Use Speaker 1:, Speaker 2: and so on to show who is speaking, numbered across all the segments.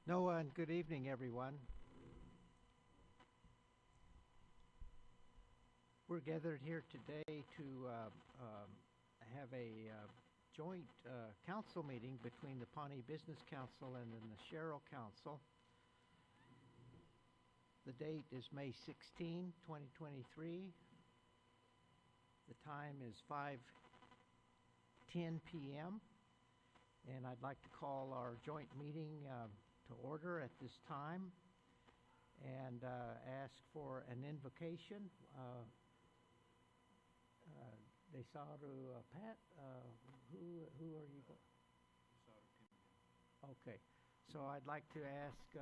Speaker 1: Noah, and good evening, everyone. We're gathered here today to have a joint council meeting between the Pawnee Business Council and then the Sherrill Council. The date is May 16, 2023. The time is 5:10 p.m. And I'd like to call our joint meeting to order at this time and ask for an invocation. Desaru, Pat, who are you? Okay, so I'd like to ask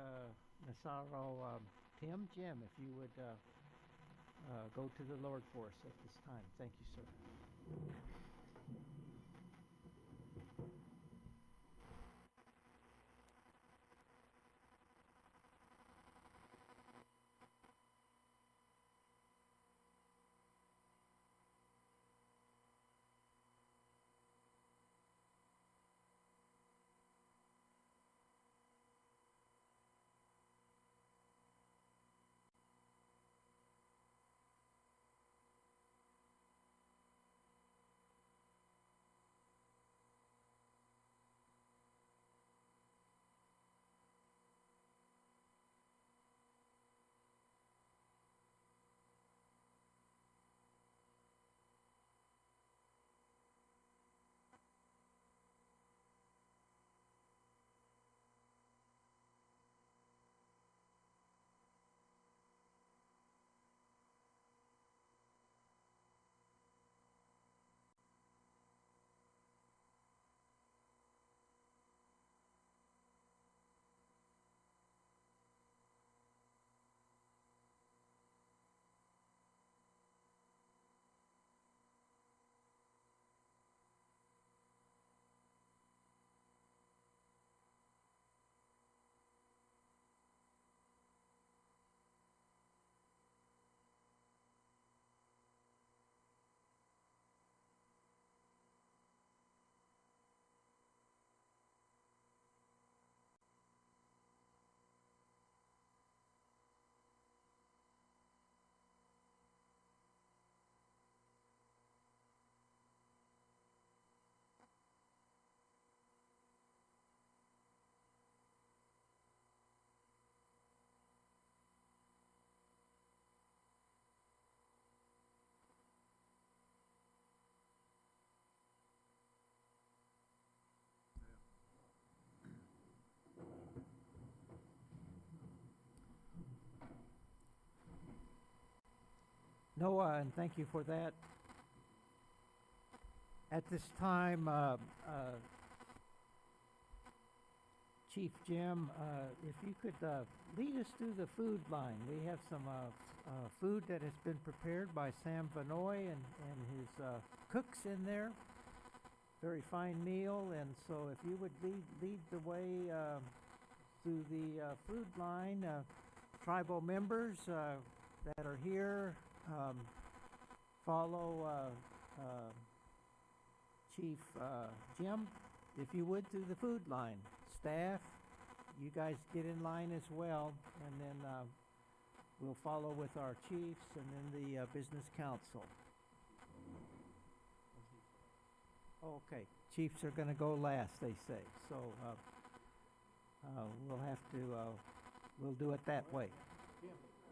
Speaker 1: Nasaro Jim, if you would go to the Lord for us at this time. Thank you, sir. Noah, and thank you for that. At this time, Chief Jim, if you could lead us through the food line. We have some food that has been prepared by Sam Vanoy and his cooks in there. Very fine meal, and so if you would lead the way through the food line, tribal members that are here, follow Chief Jim, if you would, through the food line. Staff, you guys get in line as well, and then we'll follow with our chiefs and then the business council. Okay, chiefs are going to go last, they say, so we'll have to, we'll do it that way.
Speaker 2: Jim,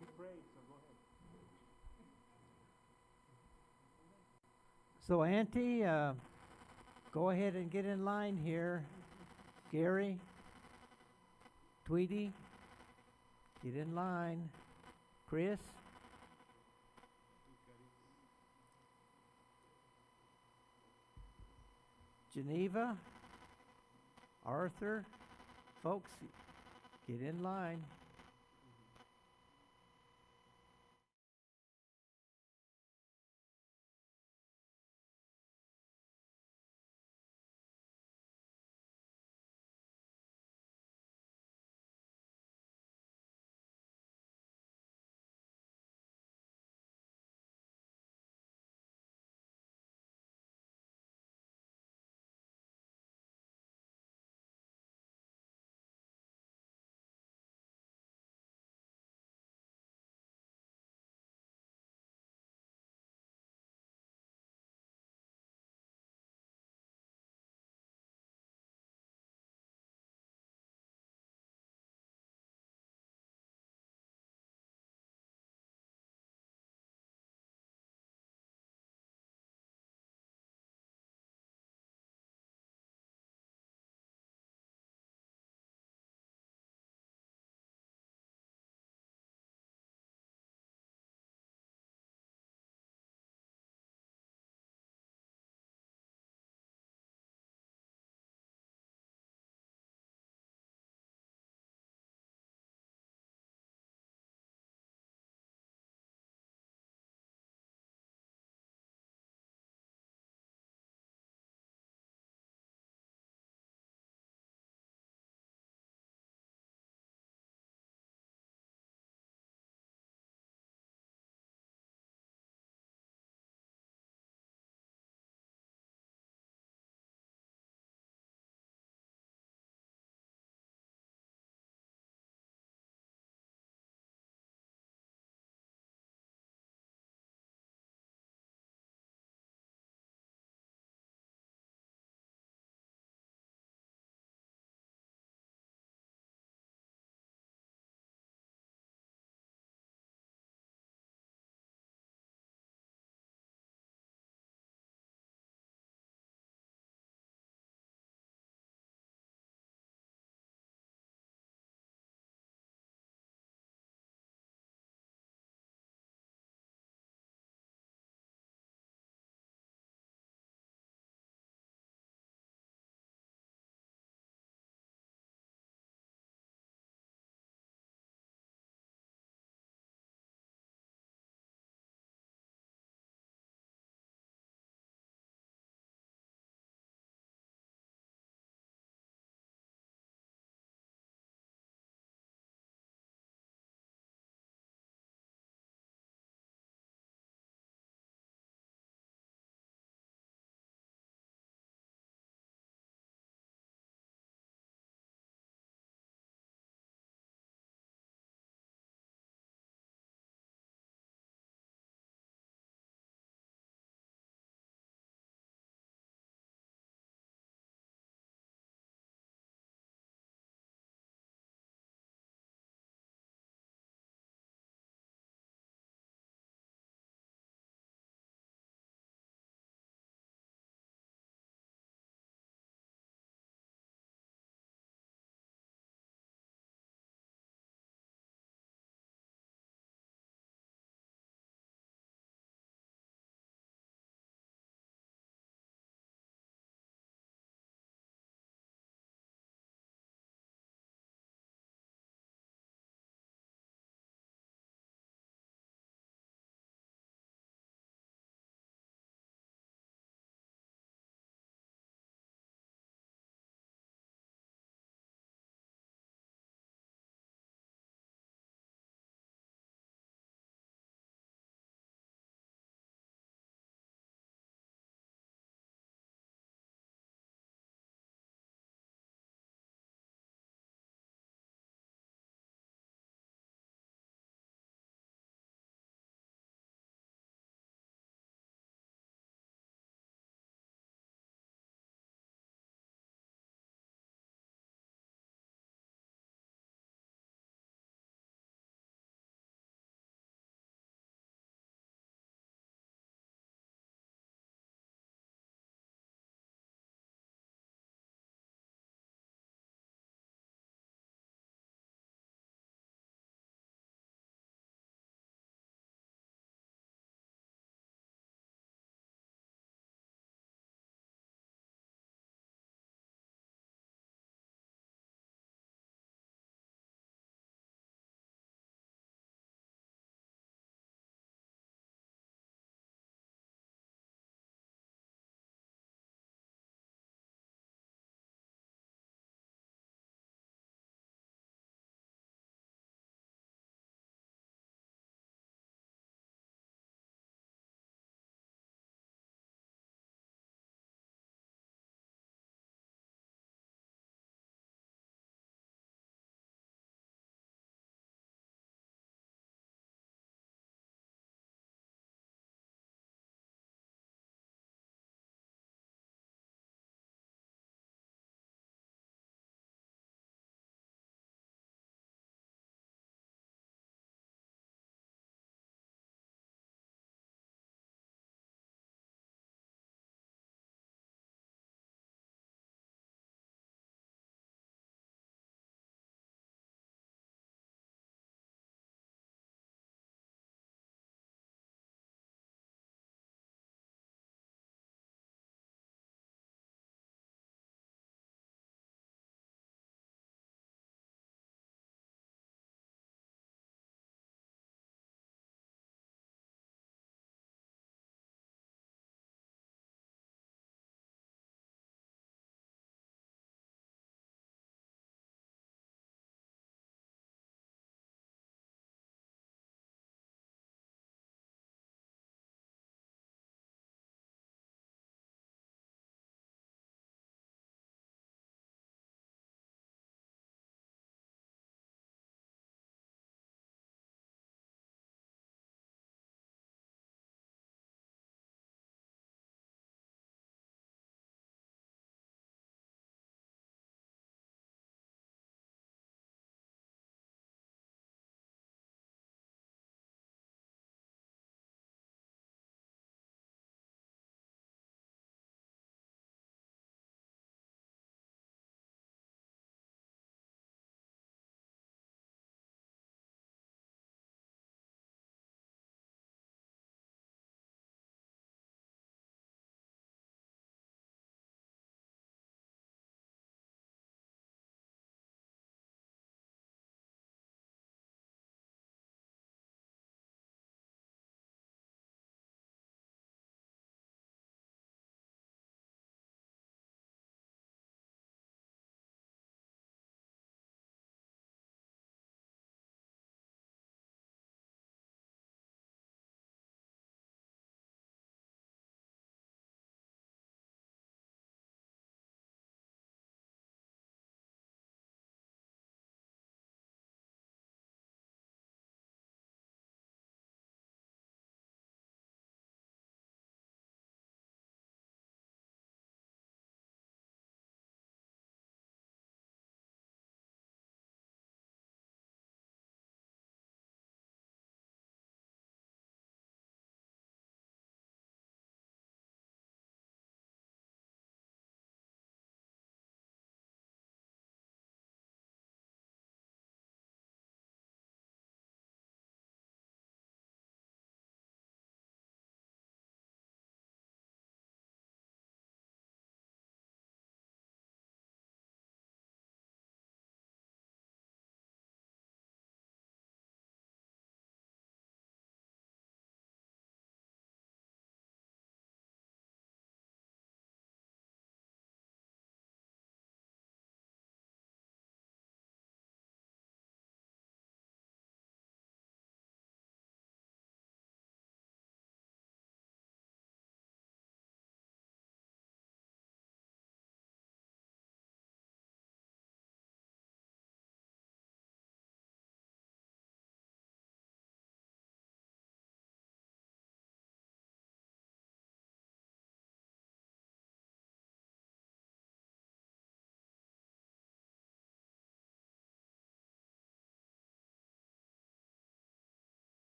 Speaker 2: you prayed, so go ahead.
Speaker 1: So Auntie, go ahead and get in line here. Gary, Tweety, get in line. Chris, Geneva, Arthur, folks, get in line.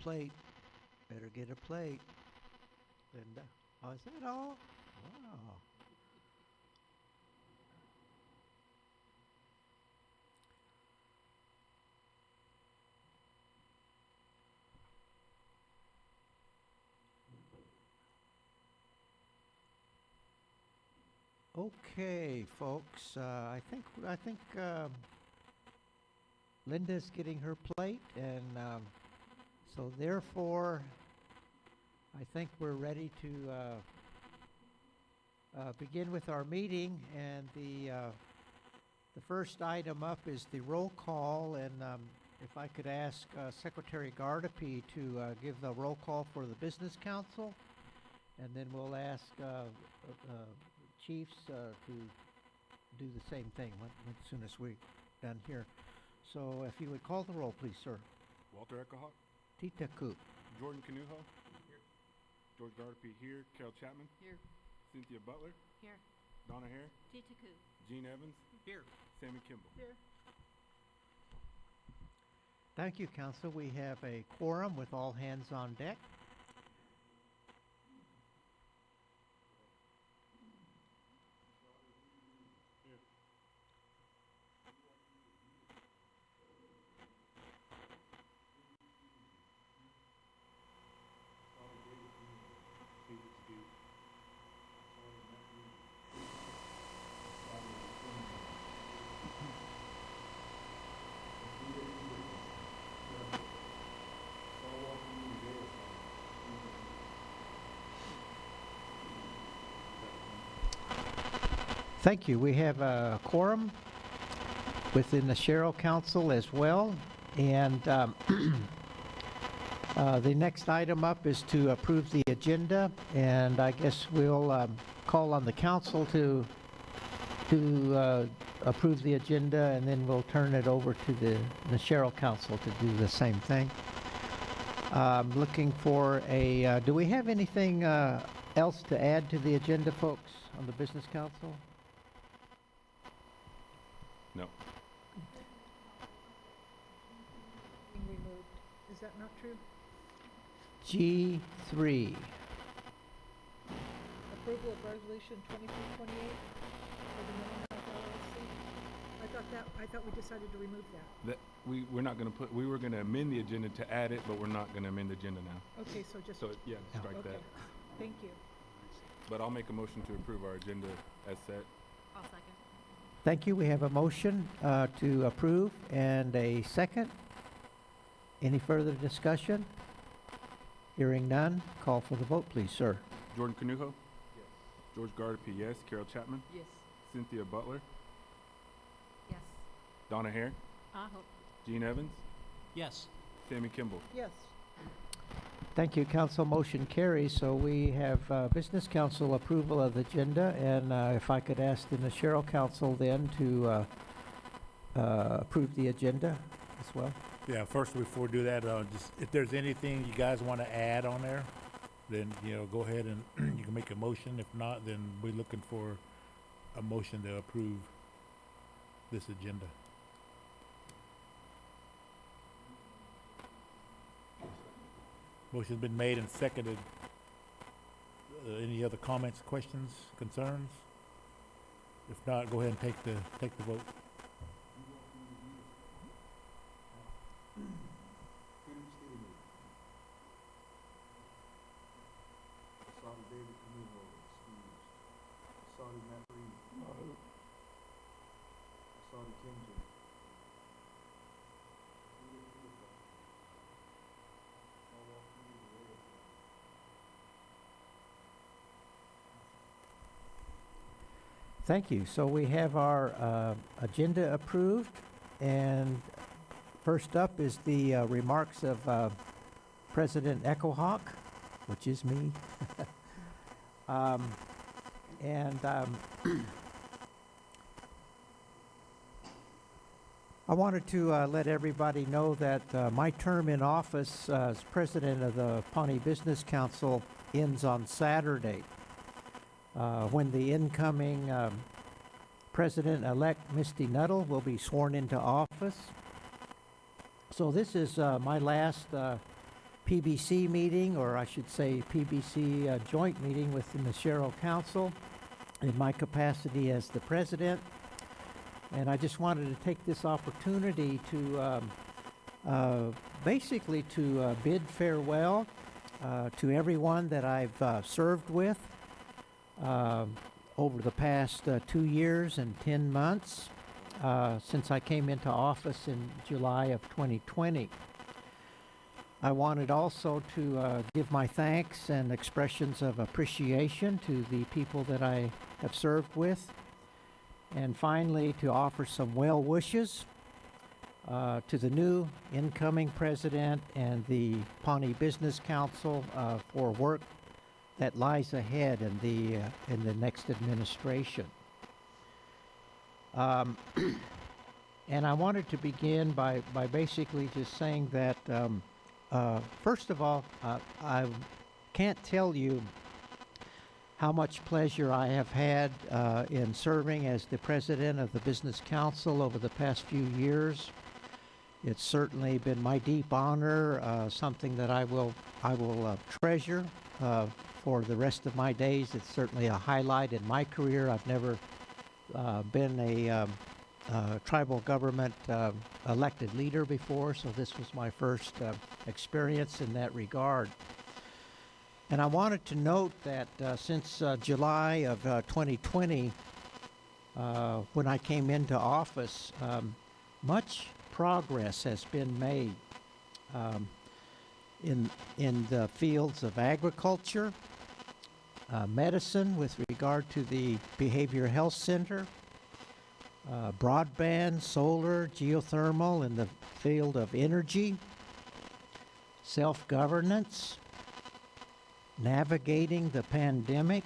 Speaker 1: plate. Better get a plate. Linda. Oh, is that all? Wow. Okay, folks. I think Linda's getting her plate, and so therefore, I think we're ready to begin with our meeting. And the first item up is the roll call, and if I could ask Secretary Gardapi to give the roll call for the Business Council, and then we'll ask chiefs to do the same thing as soon as we're done here. So if you would call the roll, please, sir.
Speaker 2: Walter Eckelhawk,
Speaker 1: Tita Coop.
Speaker 2: Jordan Canuho. Here. George Gardapi here. Carol Chapman.
Speaker 3: Here.
Speaker 2: Cynthia Butler.
Speaker 3: Here.
Speaker 2: Donna Hare.
Speaker 3: Titaku.
Speaker 2: Gene Evans.
Speaker 3: Here.
Speaker 2: Sammy Kimball.
Speaker 3: Here.
Speaker 1: Thank you, Council. We have a quorum with all hands on deck. Thank you. We have a quorum within the Sherrill Council as well. And the next item up is to approve the agenda. And I guess we'll call on the council to approve the agenda, and then we'll turn it over to the Sherrill Council to do the same thing. Looking for a, do we have anything else to add to the agenda, folks, on the Business Council?
Speaker 2: No.
Speaker 3: Being removed. Is that not true?
Speaker 1: G3.
Speaker 3: Approval of resolution 2328 for the Millhouse LLC. I thought we decided to remove that.
Speaker 2: We're not going to put. We were going to amend the agenda to add it, but we're not going to amend the agenda now.
Speaker 3: Okay, so just.
Speaker 2: So yeah, strike
Speaker 3: Okay.
Speaker 2: that.
Speaker 3: Thank you.
Speaker 2: But I'll make a motion to approve our agenda as set.
Speaker 3: I'll second.
Speaker 1: Thank you. We have a motion to approve and a second. Any further discussion? Hearing none, call for the vote, please, sir.
Speaker 2: Jordan Canuho. Yes. George Gardapi, yes. Carol Chapman.
Speaker 3: Yes.
Speaker 2: Cynthia Butler.
Speaker 3: Yes.
Speaker 2: Donna Hare.
Speaker 3: hope.
Speaker 2: Gene Evans.
Speaker 4: Yes.
Speaker 2: Sammy Kimball.
Speaker 3: Yes.
Speaker 1: Thank you, council. Motion carries. So we have Business Council approval of the agenda, and if I could ask the Sherrill Council then to approve the agenda as well.
Speaker 5: Yeah, first, before we do that, just if there's anything you guys want to add on there, then, go ahead and you can make a motion. If not, then we're looking for a motion to approve this agenda. Motion's been made and seconded. Any other comments, questions, concerns? If not, go ahead and take the vote.
Speaker 1: Thank you. So we have our agenda approved, and first up is the remarks of President Eckelhawk, which is me. I wanted to let everybody know that my term in office as president of the Pawnee Business Council ends on Saturday, when the incoming President-elect Misty Nuttall will be sworn into office. So this is my last PBC meeting, or I should say PBC joint meeting with the Mashero Council in my capacity as the president. And I just wanted to take this opportunity to basically to bid farewell to everyone that I've served with over the past 2 years and 10 months since I came into office in July of 2020. I wanted also to give my thanks and expressions of appreciation to the people that I have served with, and finally to offer some well wishes to the new incoming president and the Pawnee Business Council for work that lies ahead in the next administration. And I wanted to begin by basically just saying that first of all, I can't tell you how much pleasure I have had in serving as the president of the Business Council over the past few years. It's certainly been my deep honor, something that I will treasure for the rest of my days. It's certainly a highlight in my career. I've never been a tribal government elected leader before, so this was my first experience in that regard. And I wanted to note that since July of 2020, when I came into office, much progress has been made in the fields of agriculture, medicine with regard to the Behavioral Health Center, broadband, solar, geothermal in the field of energy, self-governance, navigating the pandemic,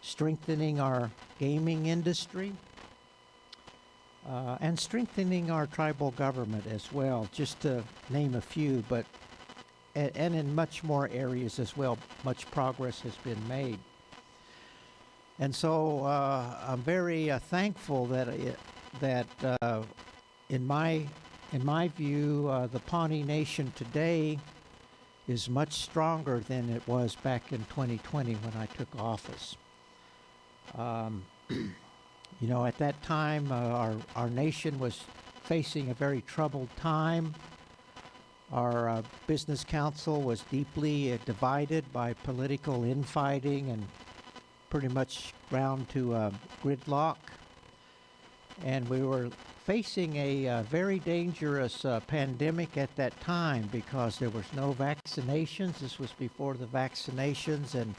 Speaker 1: strengthening our gaming industry, and strengthening our tribal government as well, just to name a few, but and in much more areas as well, much progress has been made. And so I'm very thankful that in my view, the Pawnee Nation today is much stronger than it was back in 2020 when I took office. You know, at that time, our nation was facing a very troubled time. Our business council was deeply divided by political infighting and pretty much ground to gridlock. And we were facing a very dangerous pandemic at that time because there was no vaccinations. This was before the vaccinations, and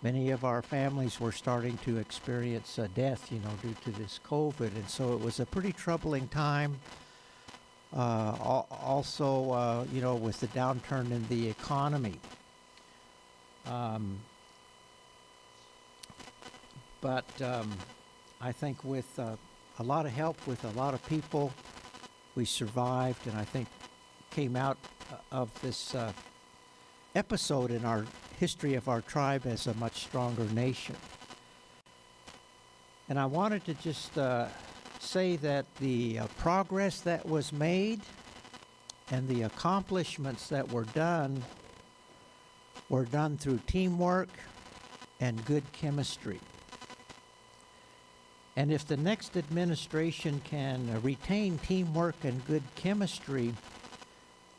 Speaker 1: many of our families were starting to experience death, you know, due to this COVID. And so it was a pretty troubling time. Also, you know, with the downturn in the economy. But I think with a lot of help, with a lot of people, we survived, and I think came out of this episode in our history of our tribe as a much stronger nation. And I wanted to just say that the progress that was made and the accomplishments that were done through teamwork and good chemistry. And if the next administration can retain teamwork and good chemistry,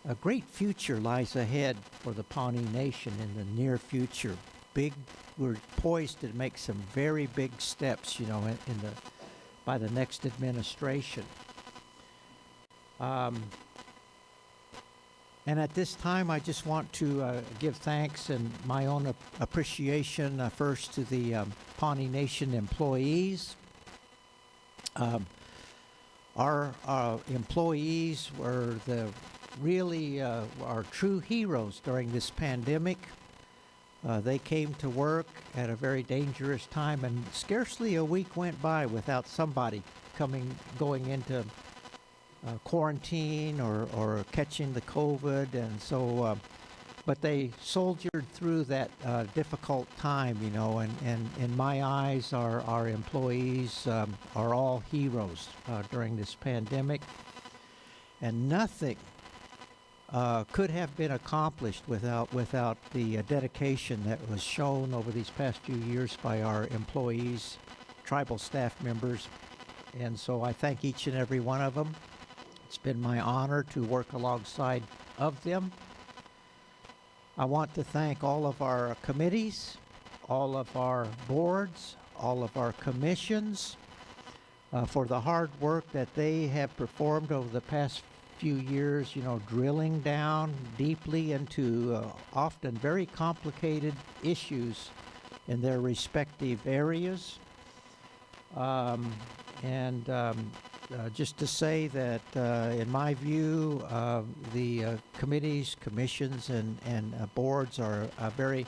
Speaker 1: a great future lies ahead for the Pawnee Nation in the near future. We're poised to make some very big steps, you know, by the next administration. And at this time, I just want to give thanks and my own appreciation first to the Pawnee Nation employees. Our employees were really our true heroes during this pandemic. They came to work at a very dangerous time, and scarcely a week went by without somebody going into quarantine or catching the COVID. And so, but they soldiered through that difficult time, you know, and in my eyes, our employees are all heroes during this pandemic. And nothing could have been accomplished without the dedication that was shown over these past few years by our employees, tribal staff members, and so I thank each and every one of them. It's been my honor to work alongside of them. I want to thank all of our committees, all of our boards, all of our commissions for the hard work that they have performed over the past few years, drilling down deeply into often very complicated issues in their respective areas. Just to say that, in my view, the committees, commissions, and boards are a very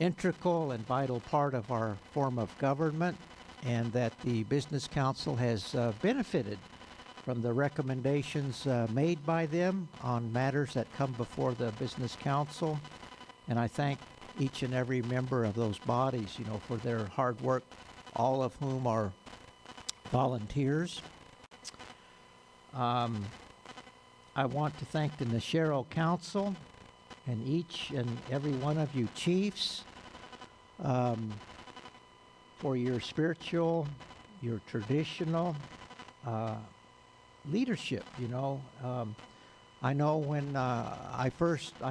Speaker 1: integral and vital part of our form of government, and that the Business Council has benefited from the recommendations made by them on matters that come before the Business Council. And I thank each and every member of those bodies, for their hard work, all of whom are volunteers. I want to thank the Nashero Council and each and every one of you chiefs for your spiritual, your traditional leadership. I know when I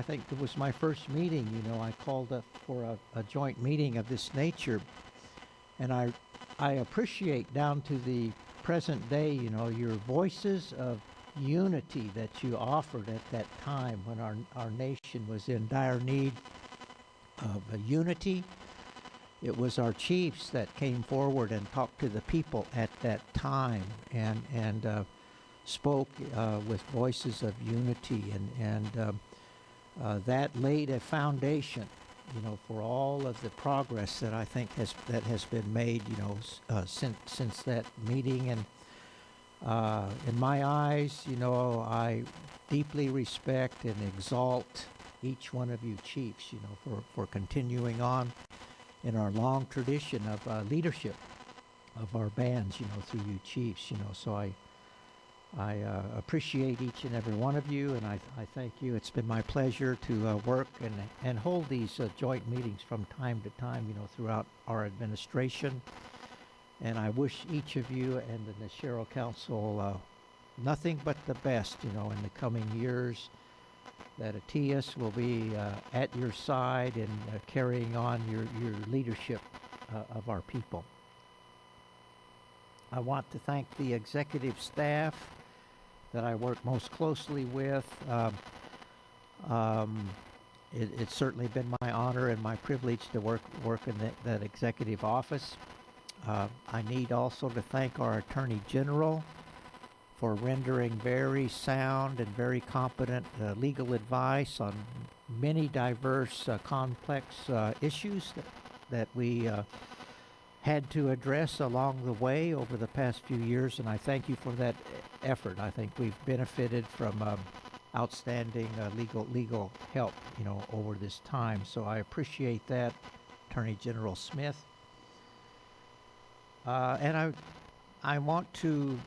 Speaker 1: think it was my first meeting, I called up for a joint meeting of this nature, and I appreciate down to the present day, your voices of unity that you offered at that time when our nation was in dire need of unity. It was our chiefs that came forward and talked to the people at that time and spoke with voices of unity, and that laid a foundation, for all of the progress that I think has been made, since that meeting. And in my eyes, I deeply respect and exalt each one of you chiefs, for continuing on in our long tradition of leadership of our bands, through you chiefs, so I appreciate each and every one of you, and I thank you. It's been my pleasure to work and hold these joint meetings from time to time, throughout our administration. And I wish each of you and the Nashero Council nothing but the best, in the coming years, that Atias will be at your side and carrying on your leadership of our people. I want to thank the executive staff that I work most closely with. It's certainly been my honor and my privilege to work in that executive office. I need also to thank our Attorney General for rendering very sound and very competent legal advice on many diverse, complex issues that we had to address along the way over the past few years, and I thank you for that effort. I think we've benefited from outstanding legal help, over this time. So I appreciate that, Attorney General Smith. And I want to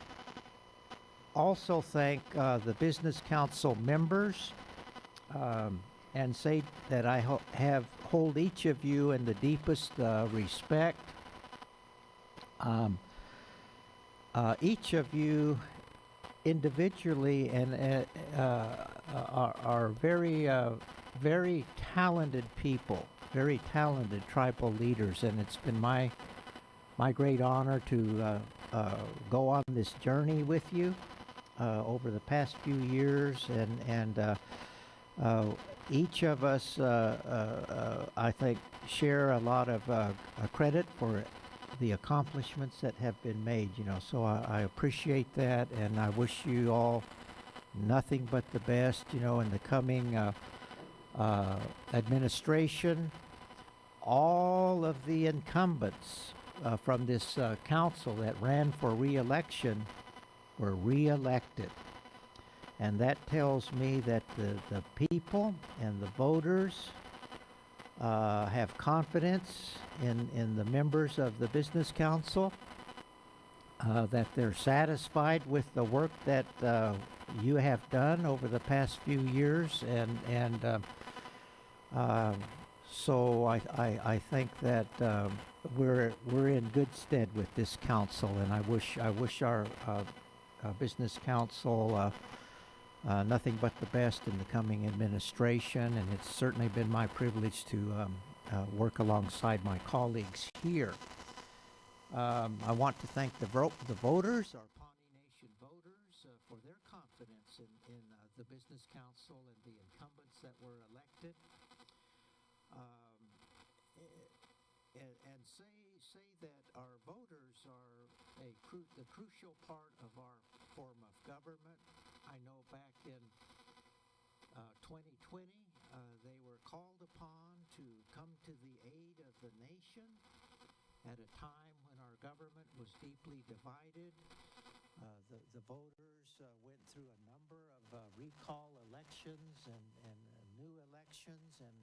Speaker 1: also thank the Business Council members and say that I hold each of you in the deepest respect. Each of you individually and are very talented people, very talented tribal leaders, and it's been my great honor to go on this journey with you over the past few years, and each of us, I think, share a lot of credit for the accomplishments that have been made, so I appreciate that, and I wish you all nothing but the best, in the coming administration. All of the incumbents from this council that ran for re-election were re-elected, and that tells me that the people and the voters have confidence in the members of the Business Council. that they're satisfied with the work that you have done over the past few years, and so I think that we're in good stead with this council, and I wish our business council nothing but the best in the coming administration, and it's certainly been my privilege to work alongside my colleagues here. I want to thank the voters, our Pawnee Nation voters, for their confidence in the business council and the incumbents that were elected. And say that our voters are the crucial part of our form of government. I know back in 2020, they were called upon to come to the aid of the nation at a time when our government was deeply divided. The voters went through a number of recall elections and new elections, and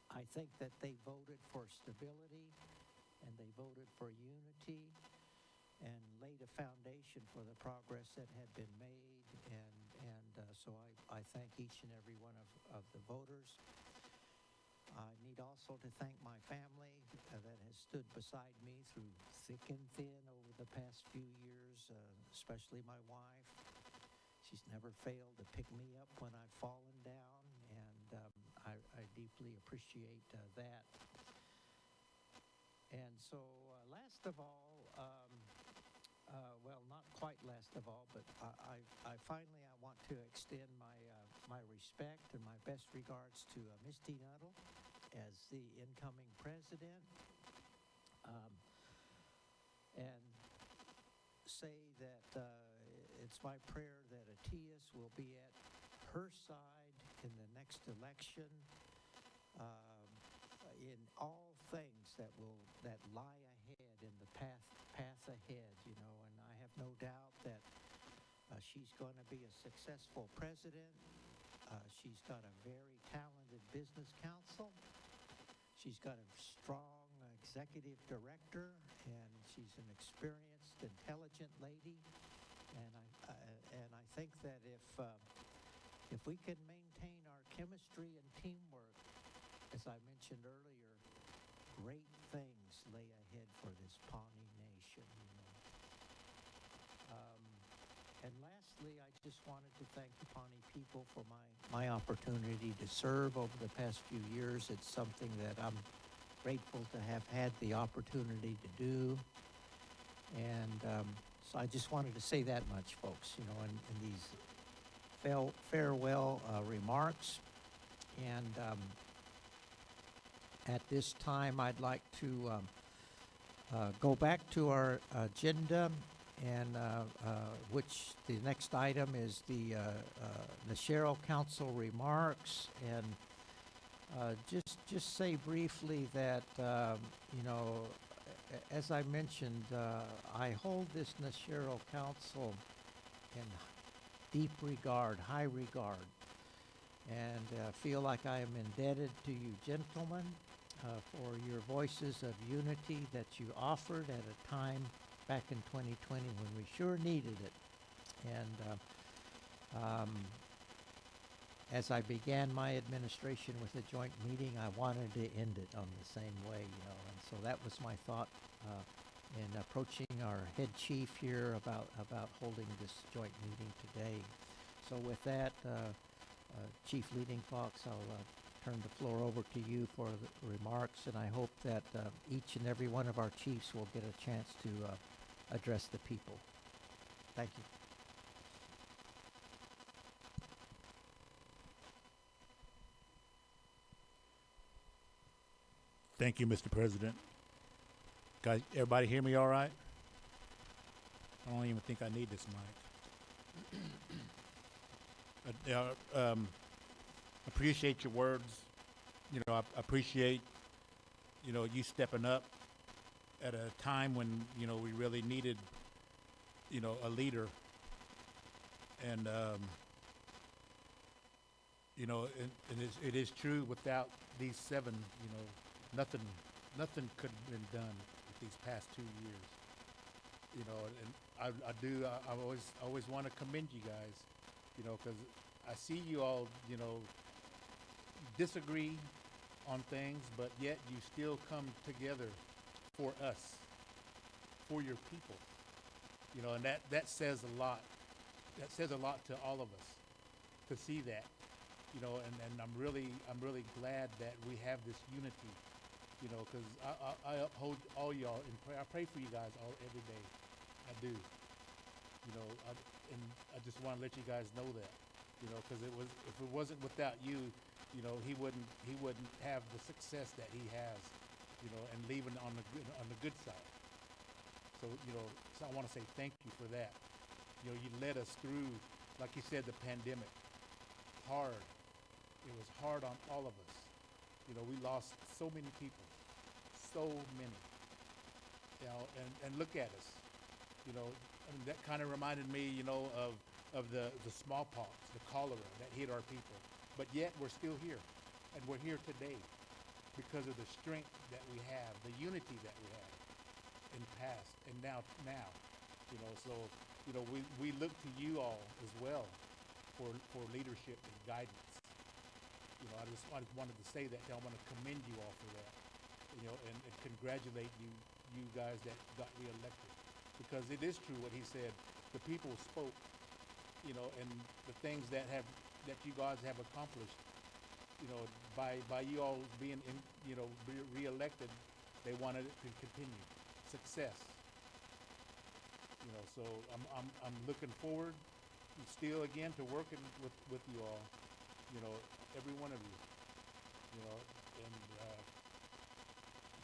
Speaker 1: I think that they voted for stability, and they voted for unity, and laid a foundation for the progress that had been made, and so I thank each and every one of the voters. I need also to thank my family that has stood beside me through thick and thin over the past few years, especially my wife. She's never failed to pick me up when I've fallen down, and I deeply appreciate that. And so last of all, well, not quite last of all, but I finally want to extend my respect and my best regards to Misty Nuttall as the incoming president, and say that it's my prayer that Atias will be at her side in the next election, in all things that lie ahead, in the path ahead, and I have no doubt that she's going to be a successful president. She's got a very talented business council. She's got a strong executive director, and she's an experienced, intelligent lady. And I think that if we can maintain our chemistry and teamwork, as I mentioned earlier, great things lay ahead for this Pawnee Nation. And lastly, I just wanted to thank the Pawnee people for my opportunity to serve over the past few years. It's something that I'm grateful to have had the opportunity to do. And so I just wanted to say that much, folks, in these farewell remarks. And at this time, I'd like to go back to our agenda, and which the next item is the Nashero Council remarks, and just say briefly that as I mentioned, I hold this Nashero Council in deep regard, high regard, and feel like I am indebted to you gentlemen for your voices of unity that you offered at a time back in 2020 when we sure needed it. And as I began my administration with a joint meeting, I wanted to end it on the same way, and so that was my thought in approaching our head chief here about holding this joint meeting today. So with that, Chief Leading Fox, I'll turn the floor over to you for the remarks, and I hope that each and every one of our chiefs will get a chance to address the people. Thank you.
Speaker 5: Thank you, Mr. President. Guys, everybody hear me all right? I don't even think I need this mic. Appreciate your words. I appreciate, you stepping up at a time when, we really needed, a leader. And, it is true, without these seven, nothing could have been done with these past 2 years. you know, and I always want to commend you guys, you know, because I see you all, you know, disagree on things, but yet you still come together for us, for your people, you know, and that says a lot. That says a lot to all of us to see that, you know, and I'm really glad that we have this unity, you know, because I uphold all y'all in prayer. I pray for you guys all every day. I do, you know, and I just want to let you guys know that, you know, because if it wasn't without you, you know, he wouldn't have the success that he has, you know, and leaving on the good side. So, you know, so I want to say thank you for that. You know, you led us through, like you said, the pandemic. Hard. It was hard on all of us. You know, we lost so many people. So many. You know, and look at us. You know, I mean, that kind of reminded me, you know, of the smallpox, the cholera that hit our people. But yet we're still here. And we're here today because of the strength that we have, the unity that we have in past and now. You know, so, you know, we look to you all as well for leadership and guidance. You know, I just wanted to say that. I want to commend you all for that. You know, and congratulate you guys that got reelected, because it is true what he said. The people spoke. You know, and the things that you guys have accomplished. You know, by you all being reelected, they wanted it to continue success. You know, so I'm looking forward still again to working with you all. You know, every one of you. You know, and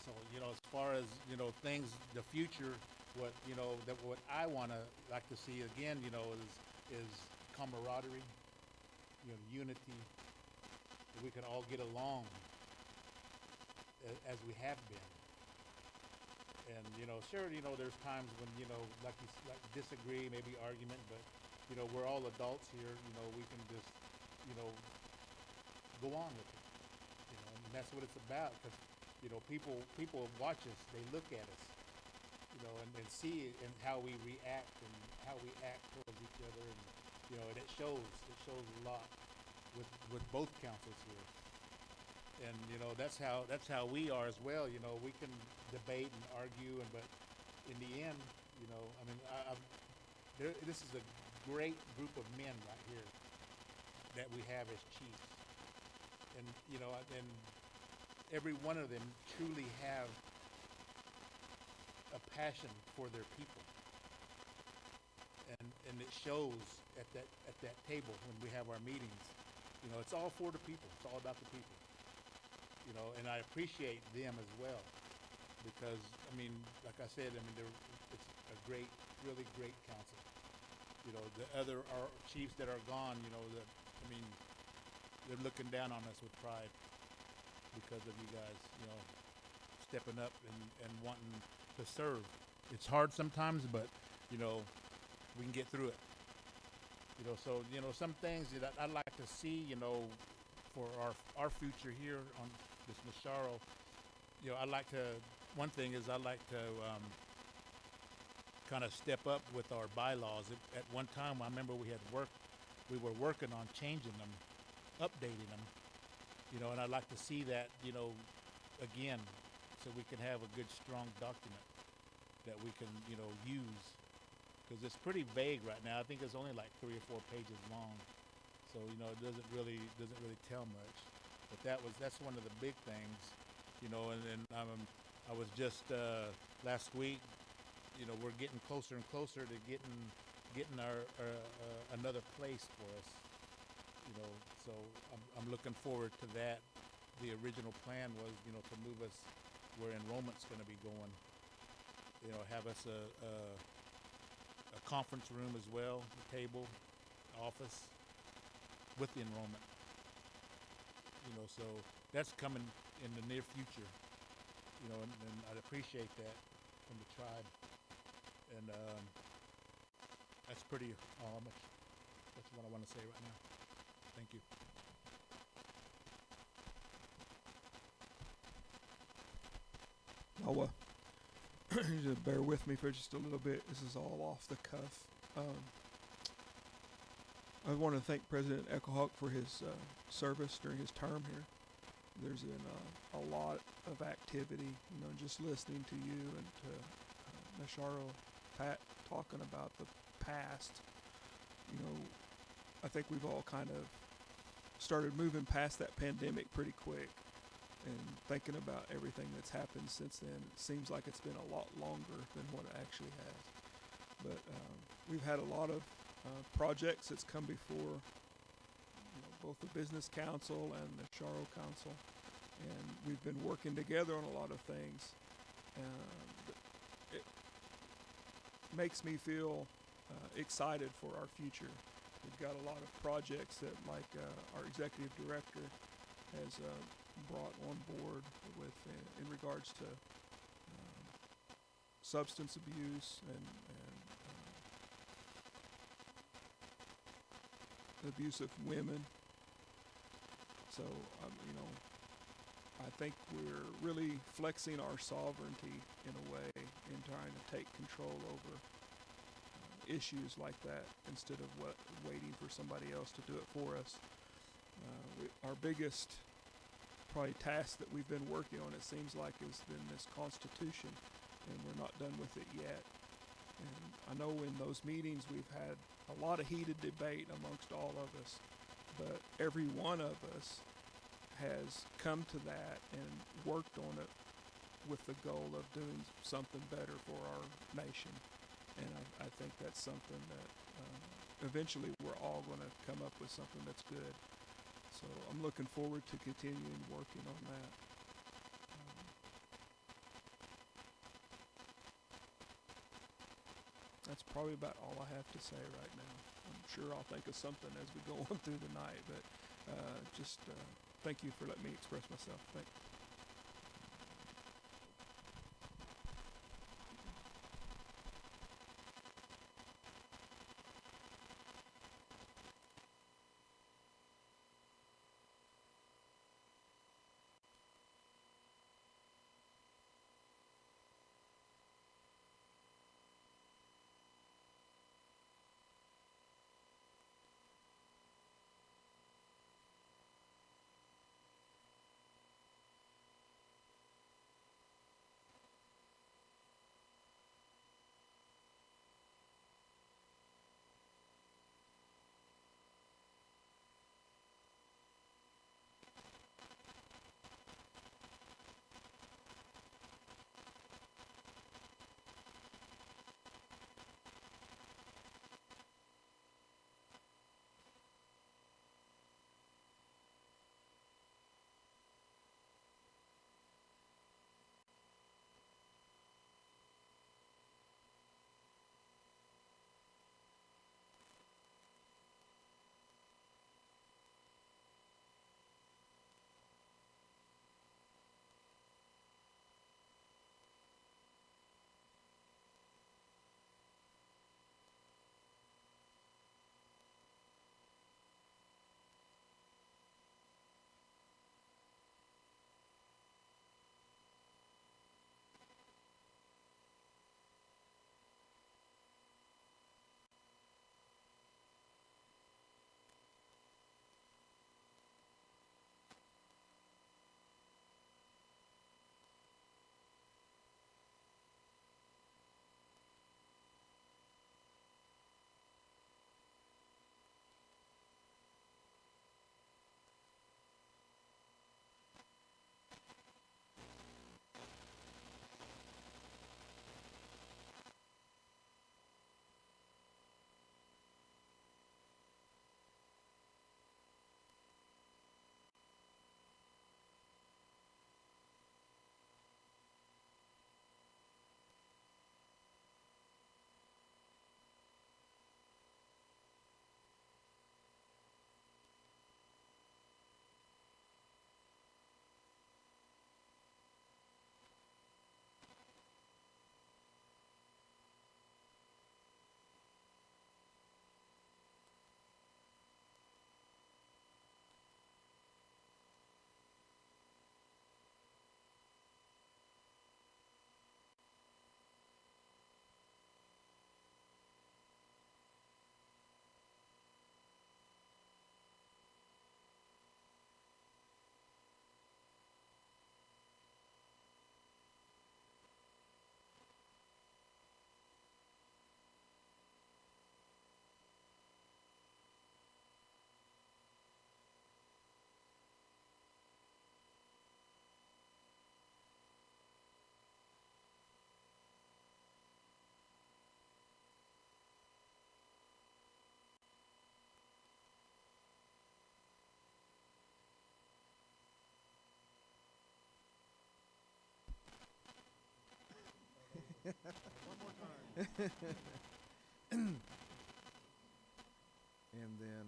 Speaker 5: so, you know, as far as, you know, things, the future, what I want to like to see again, you know, is camaraderie, you know, unity, that we can all get along as we have been. And, you know, sure, you know, there's times when, you know, like disagree, maybe argument, but, you know, we're all adults here. You know, we can just, you know, go on with it. You know, and that's what it's about. Because, you know, people watch us, they look at us, you know, and see and how we react and how we act towards each other. And, you know, and it shows a lot with both councils here. And, you know, that's how we are as well. You know, we can debate and argue, but in the end, you know, I mean, this is a great group of men right here that we have as chiefs. And, you know, and every one of them truly have a passion for their people. And it shows at that table when we have our meetings. You know, it's all for the people. It's all about the people. You know, and I appreciate them as well, because, I mean, like I said, I mean, it's a great, really great council. You know, our chiefs that are gone, you know, I mean, they're looking down on us with pride because of you guys, you know, stepping up and wanting to serve. It's hard sometimes, but, you know, we can get through it. You know, so, you know, some things that I'd like to see, you know, for our future here on this Masharo, you know, one thing is I'd like to kind of step up with our bylaws. At one time, I remember we were working on changing them, updating them, you know, and I'd like to see that, you know, again, so we can have a good, strong document that we can, you know, use, because it's pretty vague right now. I think it's only like 3 or 4 pages long, so, you know, it doesn't really tell much. But that's one of the big things, you know. And I was just last week, you know, we're getting closer and closer to getting our another place for us, you know. So I'm looking forward to that. The original plan was, you know, to move us where enrollment's going to be going. You know, have us a conference room as well, a table, office with the enrollment. You know, so that's coming in the near future. You know, and I'd appreciate that from the tribe. And that's pretty much. That's what I want to say right now. Thank you.
Speaker 4: Just bear with me for just a little bit. This is all off the cuff. I want to thank President Echohawk for his service during his term here. There's been a lot of activity, just listening to you and to Nasharo, Pat, talking about the past. I think we've all kind of started moving past that pandemic pretty quick and thinking about everything that's happened since then. It seems like it's been a lot longer than what it actually has. But we've had a lot of projects that's come before both the Business Council and the Sharo Council, and we've been working together on a lot of things. It makes me feel excited for our future. We've got a lot of projects that, like our executive director has brought on board with in regards to substance abuse and the abuse of women. So, I think we're really flexing our sovereignty in a way in trying to take control over issues like that instead of waiting for somebody else to do it for us. Our biggest probably task that we've been working on, it seems like, has been this Constitution, and we're not done with it yet. And I know in those meetings we've had a lot of heated debate amongst all of us, but every one of us has come to that and worked on it with the goal of doing something better for our nation. And I think that's something that eventually we're all going to come up with something that's good. So I'm looking forward to continuing working on that. That's probably about all I have to say right now. I'm sure I'll think of something as we go on through the night, but just thank you for letting me express myself. Thank you.
Speaker 6: One more time. And then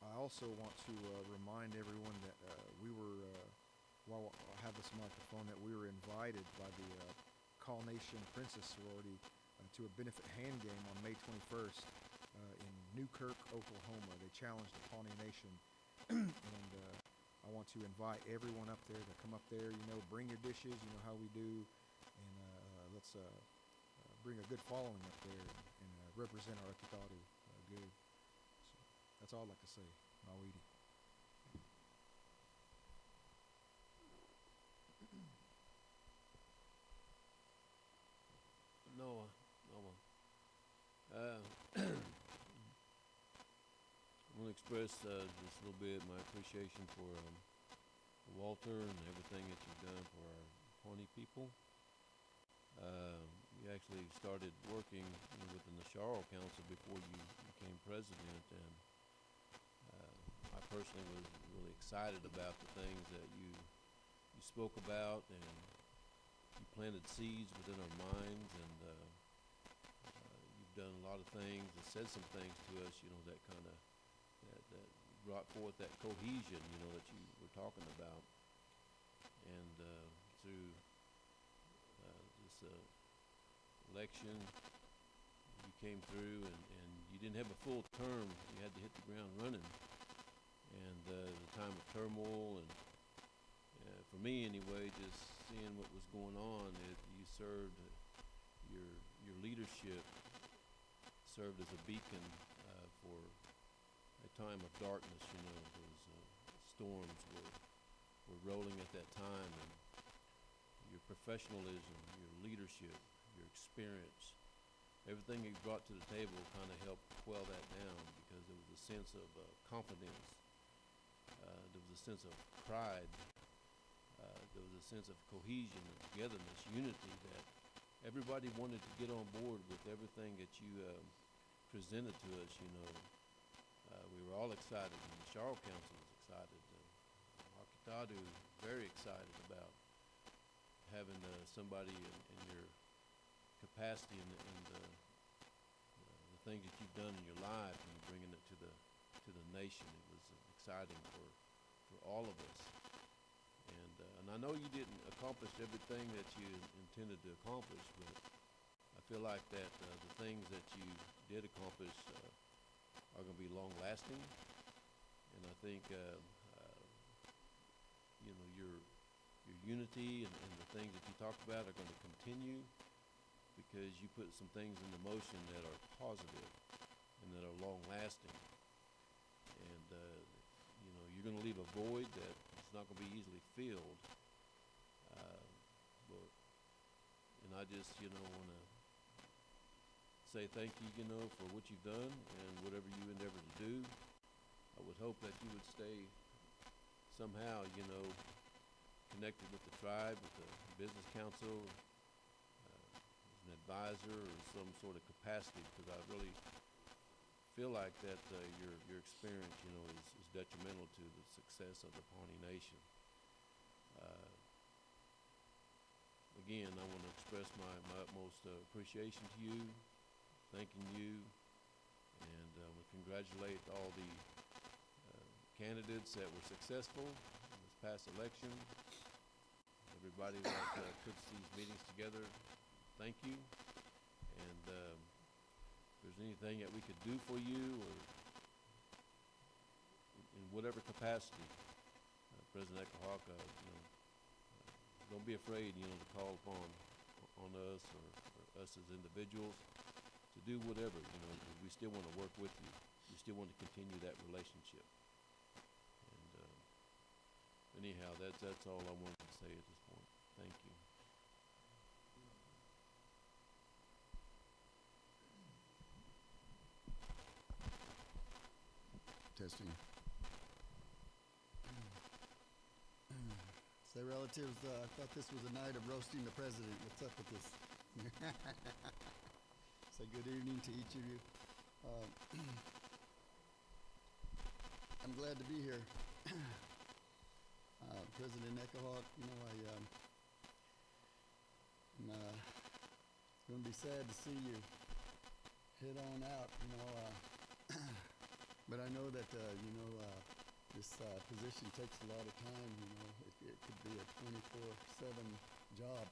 Speaker 6: I also want to remind everyone that we were, while I have this microphone, that we were invited by the Call Nation Princess Sorority to a benefit hand game on May 21st in Newkirk, Oklahoma. They challenged the Pawnee Nation, and I want to invite everyone up there to come up there. You know, bring your dishes. You know how we do, and let's bring a good following up there and represent our Ekitadu good. So that's all I'd like to say. Mawidi.
Speaker 7: Noah. I want to express just a little bit my appreciation for Walter and everything that you've done for our Pawnee people. You actually started working within the Charles Council before you became president, and I personally was really excited about the things that you spoke about, and you planted seeds within our minds, and you've done a lot of things and said some things to us, that kind of that brought forth that cohesion, that you were talking about. And through this election, you came through, and you didn't have a full term. You had to hit the ground running. And the time of turmoil, and for me anyway, just seeing what was going on, you served, your leadership served as a beacon for a time of darkness. Those storms were rolling at that time, and your professionalism, your leadership, your experience, everything you brought to the table kind of helped quell that down, because there was a sense of confidence, there was a sense of pride, there was a sense of cohesion and togetherness, unity, that everybody wanted to get on board with everything that you presented to us. We were all excited, and the Charles Council was excited. Akitadu very excited about having somebody in your capacity and the things that you've done in your life, and bringing it to the nation. It was exciting for all of us. And I know you didn't accomplish everything that you intended to accomplish, but I feel like that the things that you did accomplish are going to be long-lasting. And I think your unity and the things that you talked about are going to continue, because you put some things into motion that are positive and that are long-lasting. And you're going to leave a void that it's not going to be easily filled. And I just want to say thank you, for what you've done and whatever you endeavor to do. I would hope that you would stay somehow, connected with the tribe, with the business council, as an advisor or some sort of capacity, because I really feel like that your experience, is detrimental to the success of the Pawnee Nation. Again, I want to express my utmost appreciation to you, thanking you, and I want to congratulate all the candidates that were successful in this past election. Everybody that puts these meetings together, thank you. And if there's anything that we could do for you, or in whatever capacity, President Ekahawk, don't be afraid, to call upon us or us as individuals to do whatever. We still want to work with you. We still want to continue that relationship. And anyhow, that's all I wanted to say at this point. Thank you.
Speaker 8: Testing. Say, relatives, I thought this was a night of roasting the president. What's up with this? Say good evening to each of you. I'm glad to be here. President Ekahawk, And it's gonna be sad to see you head on out, you know. But I know that this position takes a lot of time. You know, it could be a 24/7 job,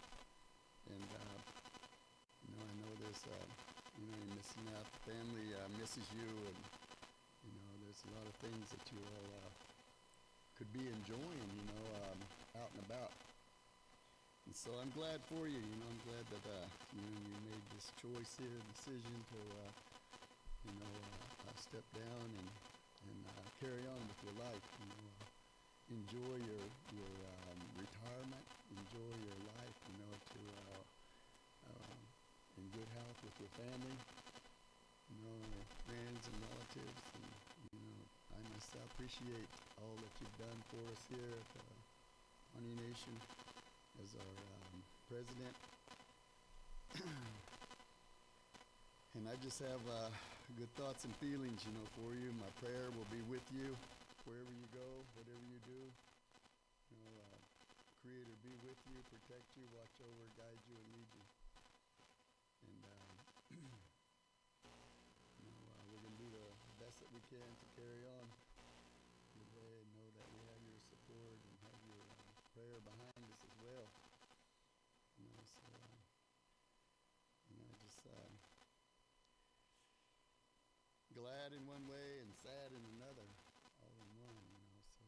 Speaker 8: and I know there's you're missing out. The family misses you, and there's a lot of things that you all could be enjoying, out and about. And so I'm glad for you. I'm glad that you made this choice here, decision to step down and carry on with your life. Enjoy your retirement. Enjoy your life. To in good health with your family. Friends and relatives, and I myself appreciate all that you've done for us here at Pawnee Nation as our president. And I just have good thoughts and feelings, for you. My prayer will be with you wherever you go, whatever you do. Creator be with you, protect you, watch over, guide you, and lead you. And we're going to do the best that we can to carry on the way, and know that we have your support and have your prayer behind us as well. So just glad in one way and sad in another, all in one. So,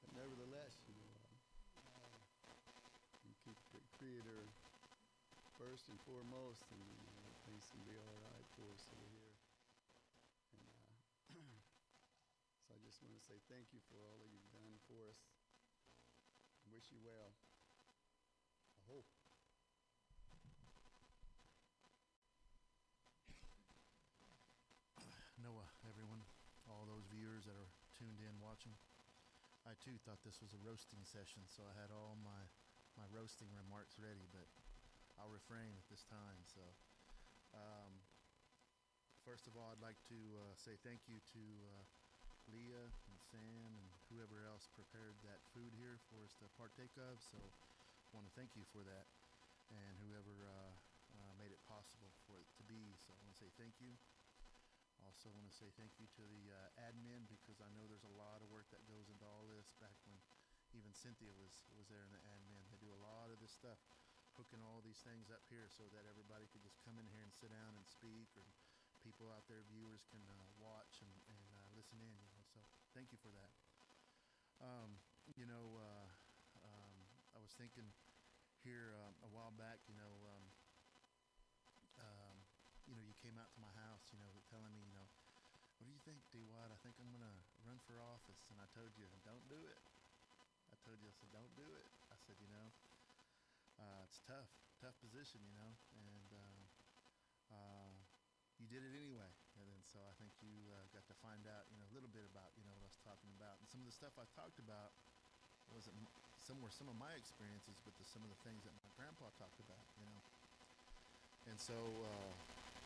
Speaker 8: but nevertheless, you keep the Creator first and foremost, and things can be all right for us over here. And so I just want to say thank you for all that you've done for us. I wish you well. I hope.
Speaker 9: Noah, everyone, all those viewers that are tuned in watching. I too thought this was a roasting session, so I had all my roasting remarks ready, but I'll refrain at this time. So first of all, I'd like to say thank you to Leah and Sam and whoever else prepared that food here for us to partake of. So I want to thank you for that, and whoever made it possible for it to be. So I want to say thank you. Also want to say thank you to the admin, because I know there's a lot of work that goes into all this. Back when even Cynthia was there in the admin, they do a lot of this stuff, hooking all these things up here so that everybody could just come in here and sit down and speak, or people out there, viewers, can watch and listen in. So thank you for that. I was thinking here a while back. You came out to my house, telling me, what do you think, D. Watt? I think I'm going to run for office. And I told you, don't do it. I said, don't do it. I said, it's tough position, and you did it anyway. And then so I think you got to find out, a little bit about, what I was talking about. And some of the stuff I talked about wasn't some of my experiences, but some of the things that my grandpa talked about, And so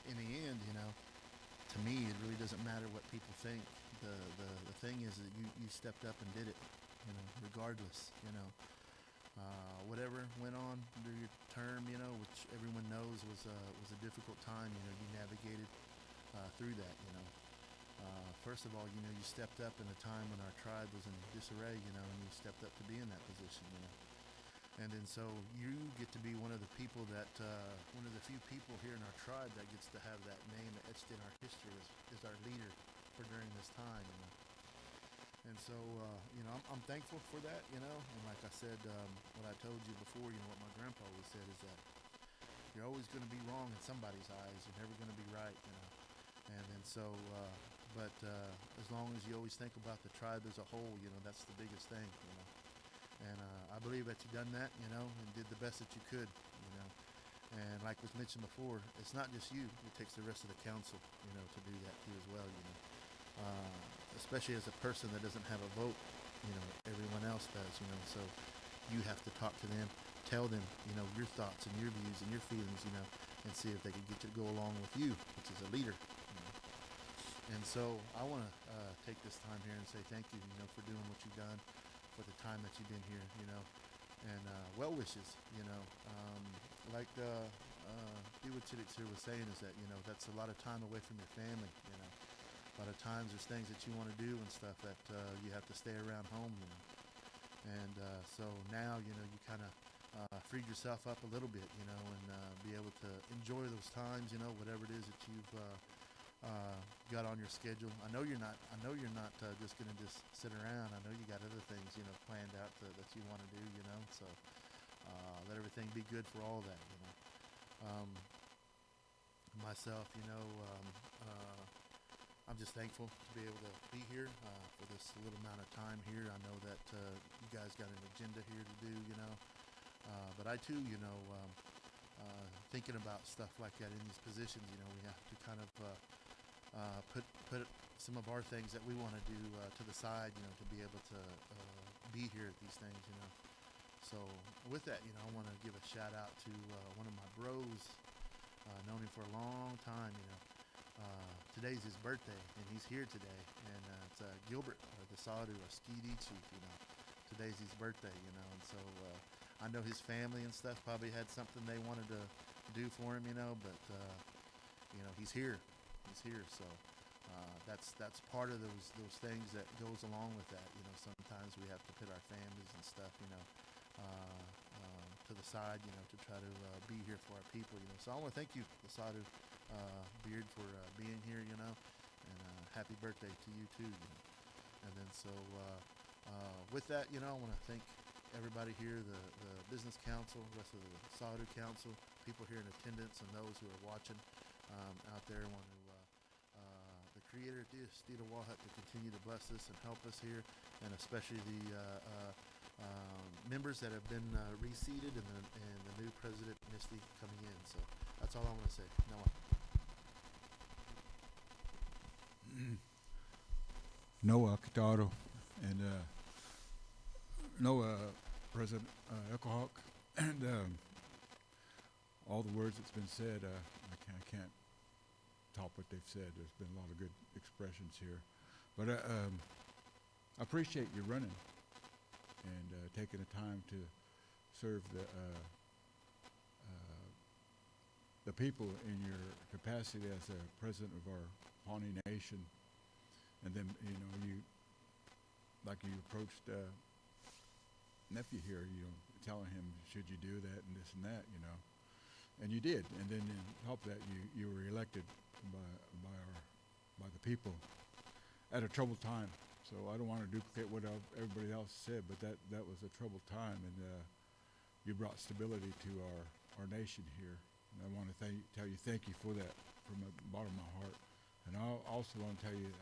Speaker 9: in the end, to me, it really doesn't matter what people think. The thing is that you stepped up and did it, regardless, whatever went on during your term, which everyone knows was a difficult time. You navigated through that. First of all, you stepped up in a time when our tribe was in disarray, and you stepped up to be in that position, And then so you get to be one of the people that, one of the few people here in our tribe that gets to have that name etched in our history as our leader for during this time, And so, I'm thankful for that, And like I said, what I told you before, what my grandpa always said is that you're always going to be wrong in somebody's eyes. You're never going to be right, And then so, but as long as you always think about the tribe as a whole, that's the biggest thing, And I believe that you've done that, and did the best that you could, And like was mentioned before, it's not just you. It takes the rest of the council, to do that too as well, Especially as a person that doesn't have a vote, everyone else does, So you have to talk to them, tell them, your thoughts and your views and your feelings, and see if they can get you to go along with you, which is a leader. And so I want to take this time here and say thank you, for doing what you've done, for the time that you've been here, and well wishes. You know, like Iwachidix here was saying, is that that's a lot of time away from your family. You know, a lot of times there's things that you want to do and stuff that you have to stay around home. You know, and so now you kind of freed yourself up a little bit. You know, and be able to enjoy those times. You know, whatever it is that you've got on your schedule. I know you're not just gonna just sit around. I know you got other things planned out that you want to do. You know, so let everything be good for all that. You know, myself, I'm just thankful to be able to be here for this little amount of time here. I know that you guys got an agenda here to do. You know, but I too, thinking about stuff like that in these positions. You know, we have to kind of put some of our things that we want to do to the side, to be able to be here at these things, So with that, I want to give a shout out to one of my bros, known him for a long time, Today's his birthday, and he's here today, and it's Gilbert, the Sadu, or Skeety Chief, Today's his birthday, and so I know his family and stuff probably had something they wanted to do for him, but he's here. He's here, so that's part of those things that goes along with that. Sometimes we have to put our families and stuff, to the side, to try to be here for our people. So I want to thank you, Lasadu Beard, for being here, and happy birthday to you too. And then so with that, I want to thank everybody here, the business council, the rest of the Sadu council, people here in attendance, and those who are watching out there. I want to the creator, Steve Walhut, to continue to bless us and help us here, and especially the members that have been reseated, and the new president, Misty, coming in. So that's all I want to say.
Speaker 10: Noah Kitaro, and Noah, President Echohawk, and all the words that's been said, I can't top what they've said. There's been a lot of good expressions here, but I appreciate you running and taking the time to serve the people in your capacity as a president of our Pawnee Nation. And then you approached nephew here, telling him, should you do that and this and that, and you did. And then in help that you were elected by the people at a troubled time. So I don't want to duplicate what everybody else said, but that was a troubled time, and you brought stability to our nation here. And I want to tell you thank you for that from the bottom of my heart. And I also want to tell you,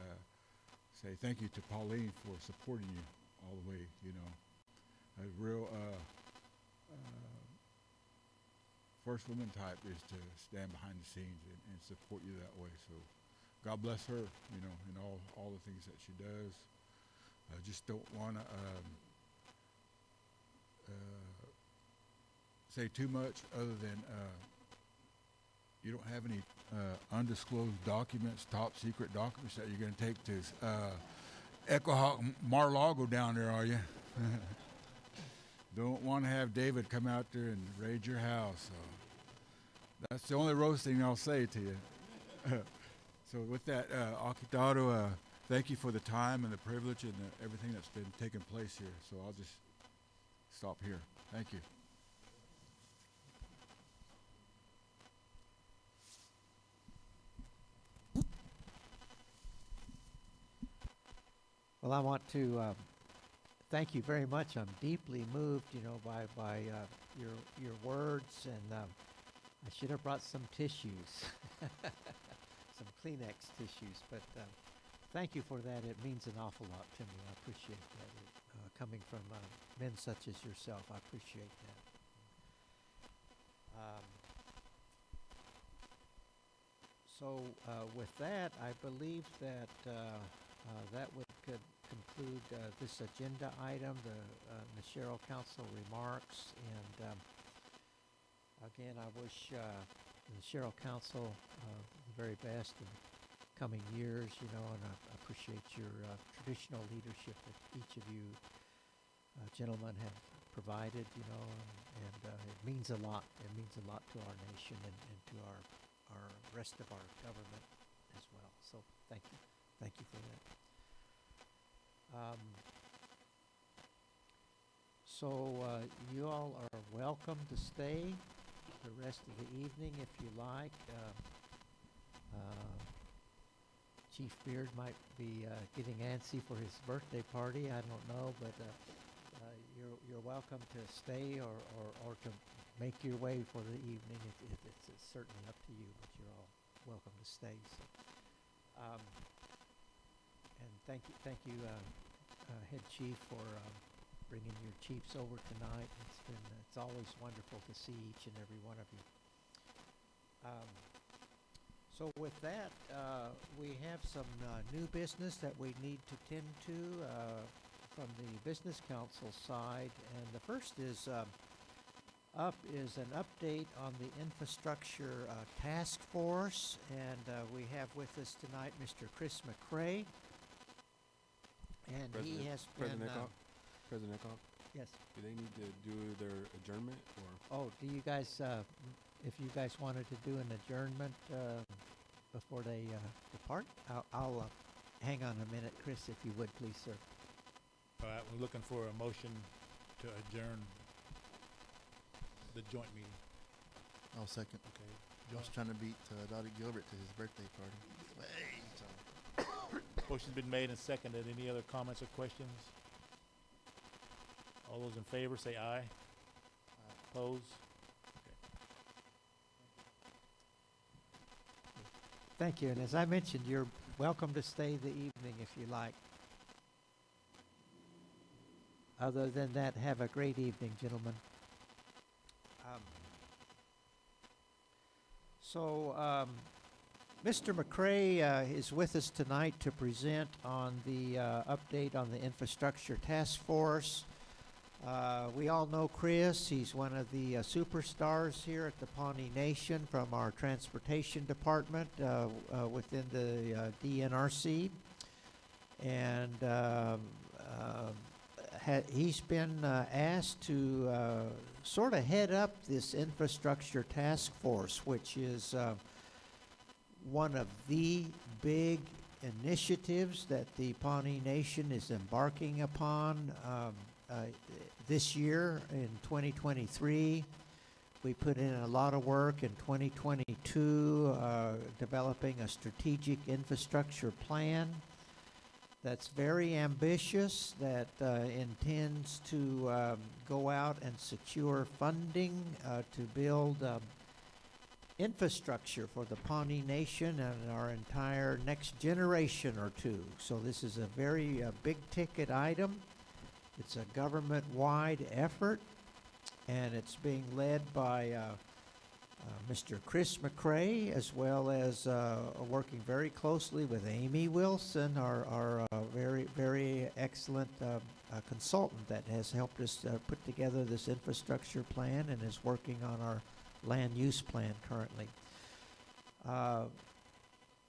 Speaker 10: say thank you to Pauline for supporting you all the way. A real first woman type is to stand behind the scenes and support you that way. So God bless her, in all the things that she does. I just don't want to say too much other than you don't have any undisclosed documents, top secret documents that you're going to take to Echohawk Mar-Lago down there, are you? Don't want to have David come out there and raid your house. So that's the only roasting I'll say to you. So with that, Akitaro, thank you for the time and the privilege and everything that's been taking place here. So I'll just stop here. Thank you.
Speaker 1: Well, I want to thank you very much. I'm deeply moved, by your words, and I should have brought some tissues, some Kleenex tissues. But thank you for that. It means an awful lot to me. I appreciate that. Coming from men such as yourself, I appreciate that. So with that, I believe that that could conclude this agenda item, the Nashero Council remarks. And again, I wish the Nashero Council the very best in the coming years, and I appreciate your traditional leadership that each of you gentlemen have provided, and it means a lot. It means a lot to our nation and to our rest of our government as well. So thank you. Thank you for that. You all are welcome to stay the rest of the evening if you like. Chief Beard might be getting antsy for his birthday party. I don't know, but you're welcome to stay or to make your way for the evening. It's certainly up to you, but you're all welcome to stay. So, and thank you, Head Chief, for bringing your chiefs over tonight. It's always wonderful to see each and every one of you. So with that, we have some new business that we need to tend to from the Business Council side, and the first is up is an update on the infrastructure task force, and we have with us tonight Mr. Chris McCrae, and he has been.
Speaker 2: President Eckhoff,
Speaker 1: yes.
Speaker 2: do they need to do their adjournment or?
Speaker 1: Oh, do you guys, if you guys wanted to do an adjournment before they depart, I'll hang on a minute, Chris, if you would, please, sir.
Speaker 5: All right, we're looking for a motion to adjourn the joint meeting.
Speaker 9: I'll second.
Speaker 5: Okay.
Speaker 9: Josh trying to beat Dottie Gilbert to his birthday party.
Speaker 5: Motion's been made and seconded. Any other comments or questions? All those in favor say aye. Opposed?
Speaker 1: Thank you, and as I mentioned, you're welcome to stay the evening if you like. Other than that, have a great evening, gentlemen. Mr. McCrae is with us tonight to present on the update on the infrastructure task force. We all know Chris. He's one of the superstars here at the Pawnee Nation from our transportation department within the DNRC. And he's been asked to sort of head up this infrastructure task force, which is one of the big initiatives that the Pawnee Nation is embarking upon this year in 2023. We put in a lot of work in 2022 developing a strategic infrastructure plan that's very ambitious, that intends to go out and secure funding to build infrastructure for the Pawnee Nation and our entire next generation or two. So this is a very big ticket item. It's a government-wide effort, and it's being led by Mr. Chris McCrae, as well as working very closely with Amy Wilson, our very, very excellent consultant that has helped us put together this infrastructure plan and is working on our land use plan currently.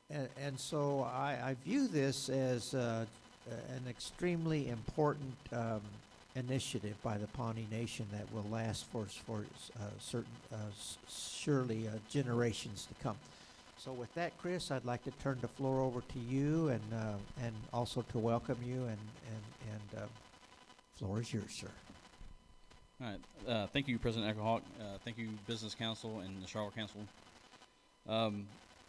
Speaker 1: And so I view this as an extremely important initiative by the Pawnee Nation that will last for surely generations to come. So with that, Chris, I'd like to turn the floor over to you and also to welcome you, and floor is yours, sir.
Speaker 11: All right. Thank you, President Eckhoff. Thank you, Business Council and the Charlotte Council.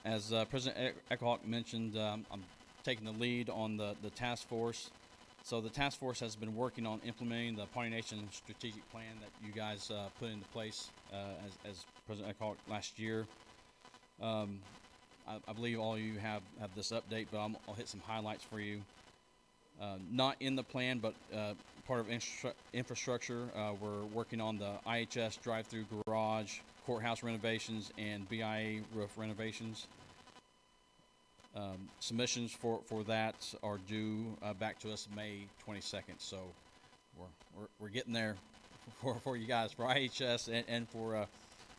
Speaker 11: As President Eckhoff mentioned, I'm taking the lead on the task force. So the task force has been working on implementing the Pawnee Nation strategic plan that you guys put into place as President Eckhoff last year. I believe all of you have this update, but I'll hit some highlights for you. Not in the plan, but part of infrastructure. We're working on the IHS drive-through garage, courthouse renovations, and BIA roof renovations. Submissions for that are due back to us May 22nd. So we're getting there for you guys, for IHS and for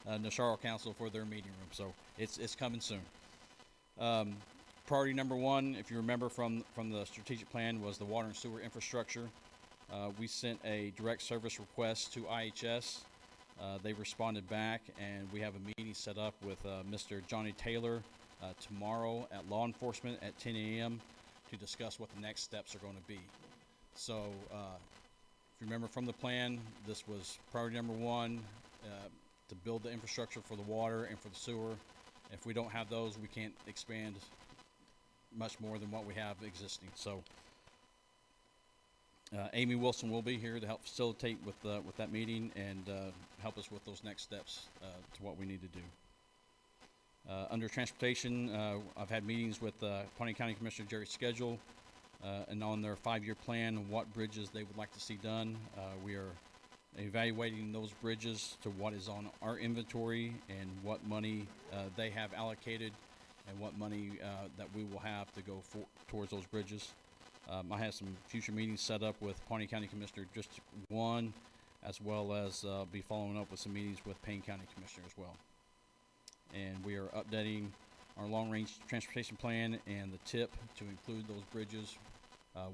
Speaker 11: the Charlotte Council for their meeting room. So it's coming soon. Priority number one, if you remember from the strategic plan, was the water and sewer infrastructure. We sent a direct service request to IHS. They responded back, and we have a meeting set up with Mr. Johnny Taylor tomorrow at law enforcement at 10 a.m. to discuss what the next steps are going to be. So, if you remember from the plan, this was priority number one, to build the infrastructure for the water and for the sewer. If we don't have those, we can't expand much more than what we have existing. So, Amy Wilson will be here to help facilitate with that meeting and help us with those next steps to what we need to do. Under transportation, I've had meetings with Pawnee County Commissioner Jerry Schedule and on their 5-year plan, what bridges they would like to see done. We are evaluating those bridges to what is on our inventory and what money they have allocated and what money that we will have to go towards those bridges. I have some future meetings set up with Pawnee County Commissioner District 1, as well as be following up with some meetings with Payne County Commissioner as well. And we are updating our long-range transportation plan and the TIP to include those bridges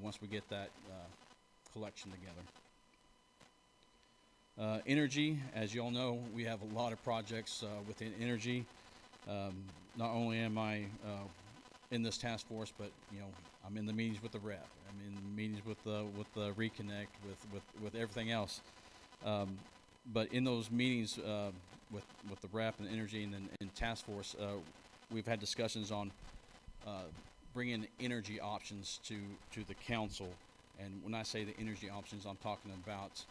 Speaker 11: once we get that collection together. Energy, as you all know, we have a lot of projects within energy. Not only am I in this task force, but I'm in the meetings with the rep. I'm in the meetings with the reconnect, with everything else. But in those meetings with the rep and energy and task force, we've had discussions on bringing energy options to the council. And when I say the energy options, I'm talking about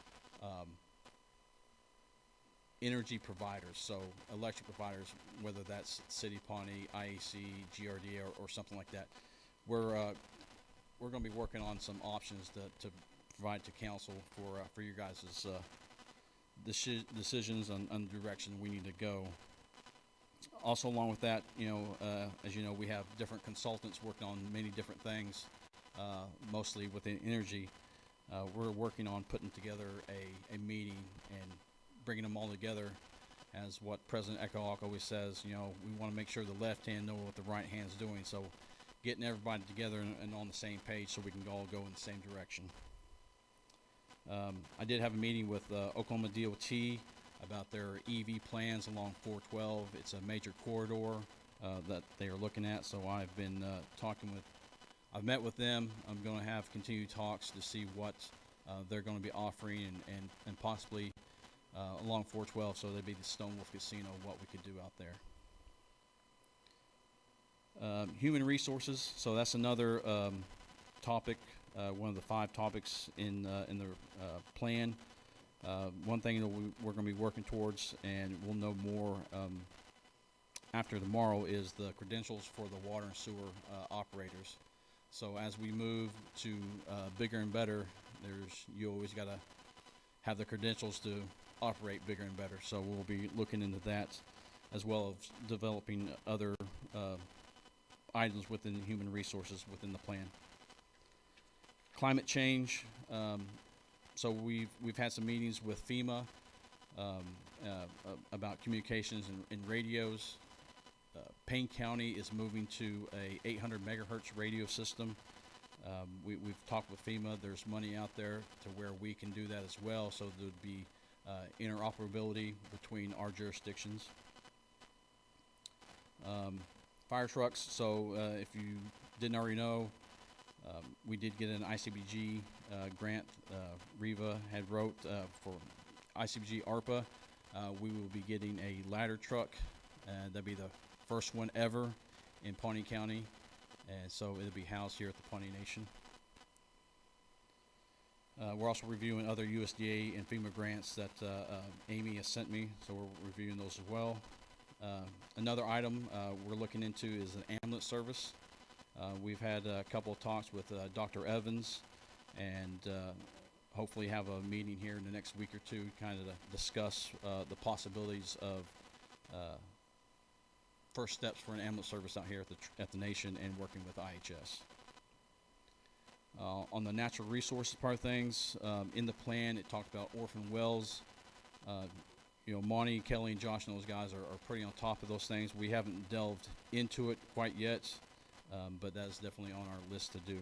Speaker 11: energy providers, so electric providers, whether that's City Pawnee, IAC, GRD, or something like that. We're going to be working on some options to provide to council for you guys' decisions on the direction we need to go. Also, along with that, as you know, we have different consultants working on many different things, mostly within energy. We're working on putting together a meeting and bringing them all together, as what President Echohawk always says, we want to make sure the left hand know what the right hand's doing. So getting everybody together and on the same page so we can all go in the same direction. I did have a meeting with Oklahoma DOT about their EV plans along 412. It's a major corridor that they are looking at. So I've been I've met with them. I'm going to have continued talks to see what they're going to be offering and possibly along 412, so they'd be the Stonewolf Casino, what we could do out there. Human resources, so that's another topic, one of the 5 topics in the plan. One thing that we're going to be working towards, and we'll know more after tomorrow, is the credentials for the water and sewer operators. So as we move to bigger and better, you always got to have the credentials to operate bigger and better. So we'll be looking into that, as well as developing other items within human resources within the plan. Climate change. So we've had some meetings with FEMA about communications and radios. Payne County is moving to a 800 megahertz radio system. We've talked with FEMA. There's money out there to where we can do that as well, so there'd be interoperability between our jurisdictions. Fire trucks. So if you didn't already know, we did get an ICBG grant. Riva had wrote for ICBG ARPA. We will be getting a ladder truck. That'd be the first one ever in Pawnee County, and so it'll be housed here at the Pawnee Nation. We're also reviewing other USDA and FEMA grants that Amy has sent me, so we're reviewing those as well. Another item we're looking into is an ambulance service. We've had a couple of talks with Dr. Evans, and hopefully have a meeting here in the next week or two, kind of to discuss the possibilities of first steps for an ambulance service out here at the Nation, and working with IHS. On the natural resources part of things, in the plan it talked about orphan wells. Monty, Kelly, and Josh and those guys are pretty on top of those things. We haven't delved into it quite yet, but that is definitely on our list to do.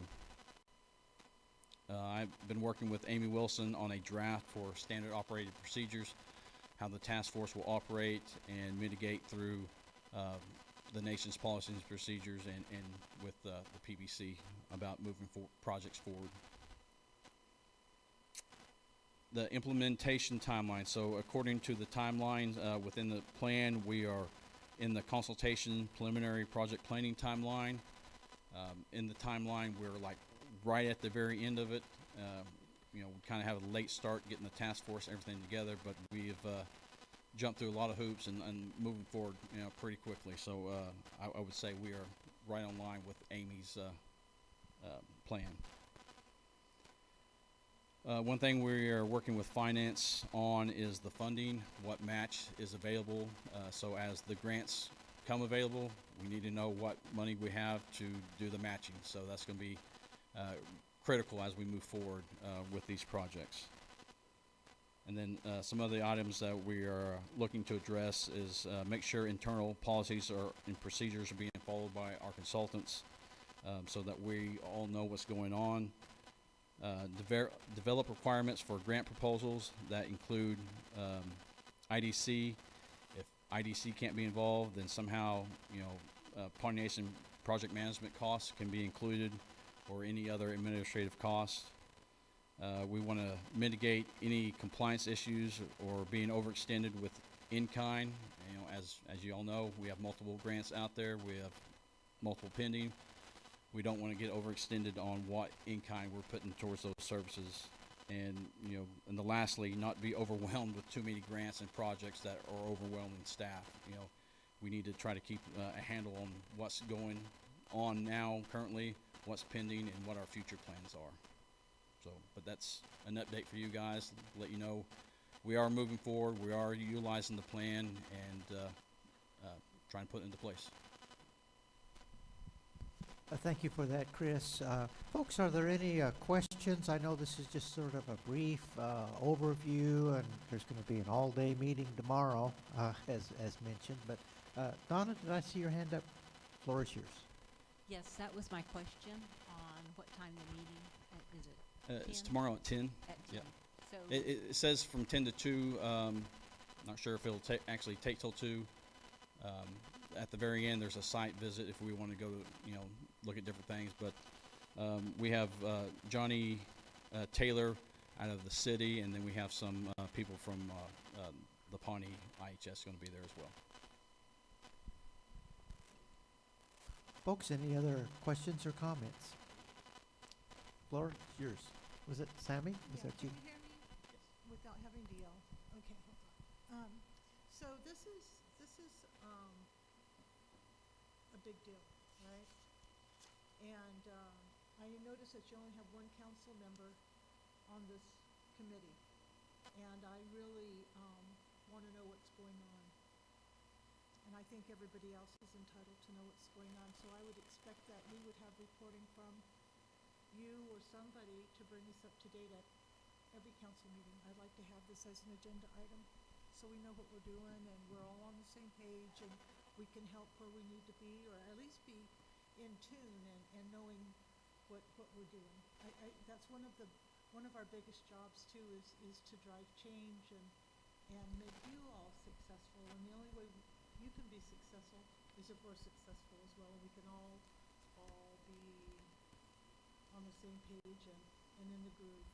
Speaker 11: I've been working with Amy Wilson on a draft for standard operating procedures, how the task force will operate and mitigate through the nation's policies and procedures and with the PBC about moving projects forward. The implementation timeline. So according to the timeline within the plan, we are in the consultation preliminary project planning timeline. In the timeline, we're like right at the very end of it. We kind of have a late start getting the task force, everything together, but we've jumped through a lot of hoops and moving forward, pretty quickly. So I would say we are right on line with Amy's plan. One thing we are working with finance on is the funding, what match is available. So as the grants come available, we need to know what money we have to do the matching. So that's going to be critical as we move forward with these projects. And then some other items that we are looking to address is make sure internal policies and procedures are being followed by our consultants so that we all know what's going on. Develop requirements for grant proposals that include IDC. If IDC can't be involved, then somehow Pawnee Nation project management costs can be included, or any other administrative costs. We want to mitigate any compliance issues or being overextended with in-kind. As you all know, we have multiple grants out there. We have multiple pending. We don't want to get overextended on what in-kind we're putting towards those services. And, and lastly, not be overwhelmed with too many grants and projects that are overwhelming staff. We need to try to keep a handle on what's going on now currently, what's pending, and what our future plans are. So, but that's an update for you guys, to let you know we are moving forward, we are utilizing the plan, and trying to put it into place.
Speaker 1: Thank you for that, Chris. Folks, are there any questions? I know this is just sort of a brief overview, and there's going to be an all-day meeting tomorrow, as mentioned. But Donna, did I see your hand up? Floor is yours.
Speaker 12: Yes, that was my question on what time the meeting is it?
Speaker 11: It's tomorrow at 10.
Speaker 12: At 10.
Speaker 11: Yeah.
Speaker 12: So
Speaker 11: It says from 10 to 2. Not sure if it'll actually take till 2. At the very end, there's a site visit if we want to go, look at different things. But we have Johnny Taylor out of the city, and then we have some people from the Pawnee IHS going to be there as well.
Speaker 1: Folks, any other questions or comments? Floor is yours. Was it Sammy? Was that you?
Speaker 3: Can you hear me? Yes. Without having to yell. Okay, hold on. So this is a big deal, right? And I noticed that you only have one council member on this committee, and I really want to know what's going on. And I think everybody else is entitled to know what's going on. So I would expect that we would have reporting from you or somebody to bring us up to date at every council meeting. I'd like to have this as an agenda item so we know what we're doing and we're all on the same page and we can help where we need to be, or at least be in tune and knowing what we're doing. That's one of our biggest jobs too, is to drive change and make you all successful. And the only way you can be successful is if we're successful as well, and we can all be on the same page and in the groove.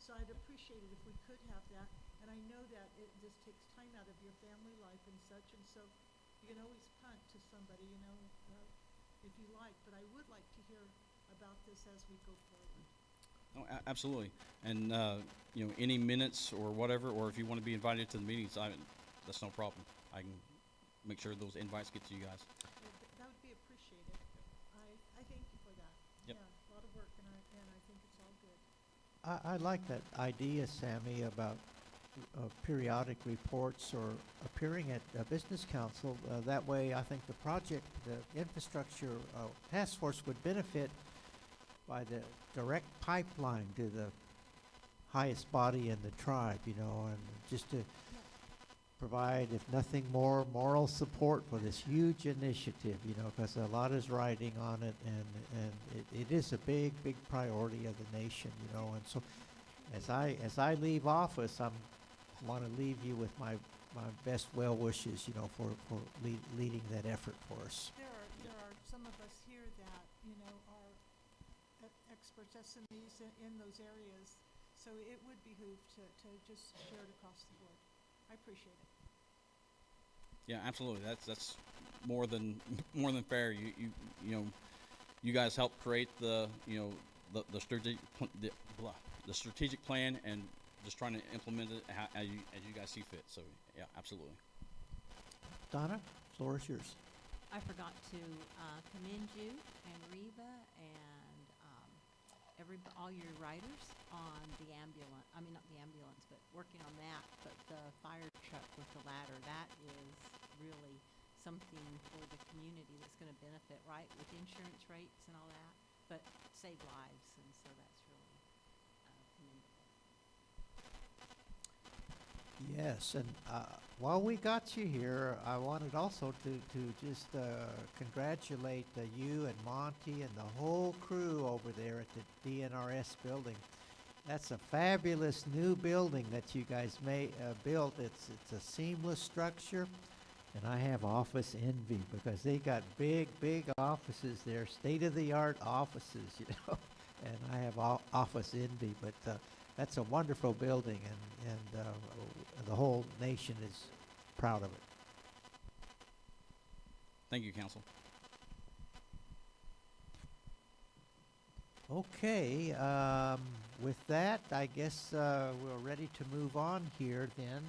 Speaker 3: So I'd appreciate it if we could have that. And I know that this takes time out of your family life and such, and so you can always punt to somebody, if you like. But I would like to hear about this as we go forward.
Speaker 11: Oh, absolutely. And any minutes or whatever, or if you want to be invited to the meetings, that's no problem. I can make sure those invites get to you guys.
Speaker 3: That would be appreciated. I thank you for that.
Speaker 11: Yep.
Speaker 3: Yeah, a lot of work, and I think it's all good.
Speaker 1: I like that idea, Sammy, about periodic reports or appearing at a business council. That way, I think the infrastructure task force would benefit by the direct pipeline to the highest body in the tribe, and just to provide, if nothing more, moral support for this huge initiative, you know, because a lot is riding on it, and it is a big, big priority of the nation, you know, and so as I leave office, want to leave you with my best well wishes, you know, for leading that effort for us.
Speaker 3: There are some of us here that, you know, are experts, SMEs in those areas, so it would behoove to just share it across the board. I appreciate it.
Speaker 11: Yeah, absolutely. That's more than fair. You know, you guys helped create the the strategic plan, and just trying to implement it as you guys see fit. So yeah, absolutely.
Speaker 1: Donna, floor is yours.
Speaker 12: I forgot to commend you and Reba and all your riders on the ambulance. I mean, not the ambulance, but working on that. But the fire truck with the ladder, that is really something for the community that's going to benefit, right, with insurance rates and all that, but save lives, and so that's really commendable.
Speaker 1: Yes, and while we got you here, I wanted also to just congratulate you and Monty and the whole crew over there at the DNRS building. That's a fabulous new building that you guys built. It's a seamless structure, and I have office envy because they got big offices there, state-of-the-art offices, you know, and I have office envy, but that's a wonderful building, and the whole nation is proud of it.
Speaker 11: Thank you, Council.
Speaker 1: Okay, with that, I guess we're ready to move on here then.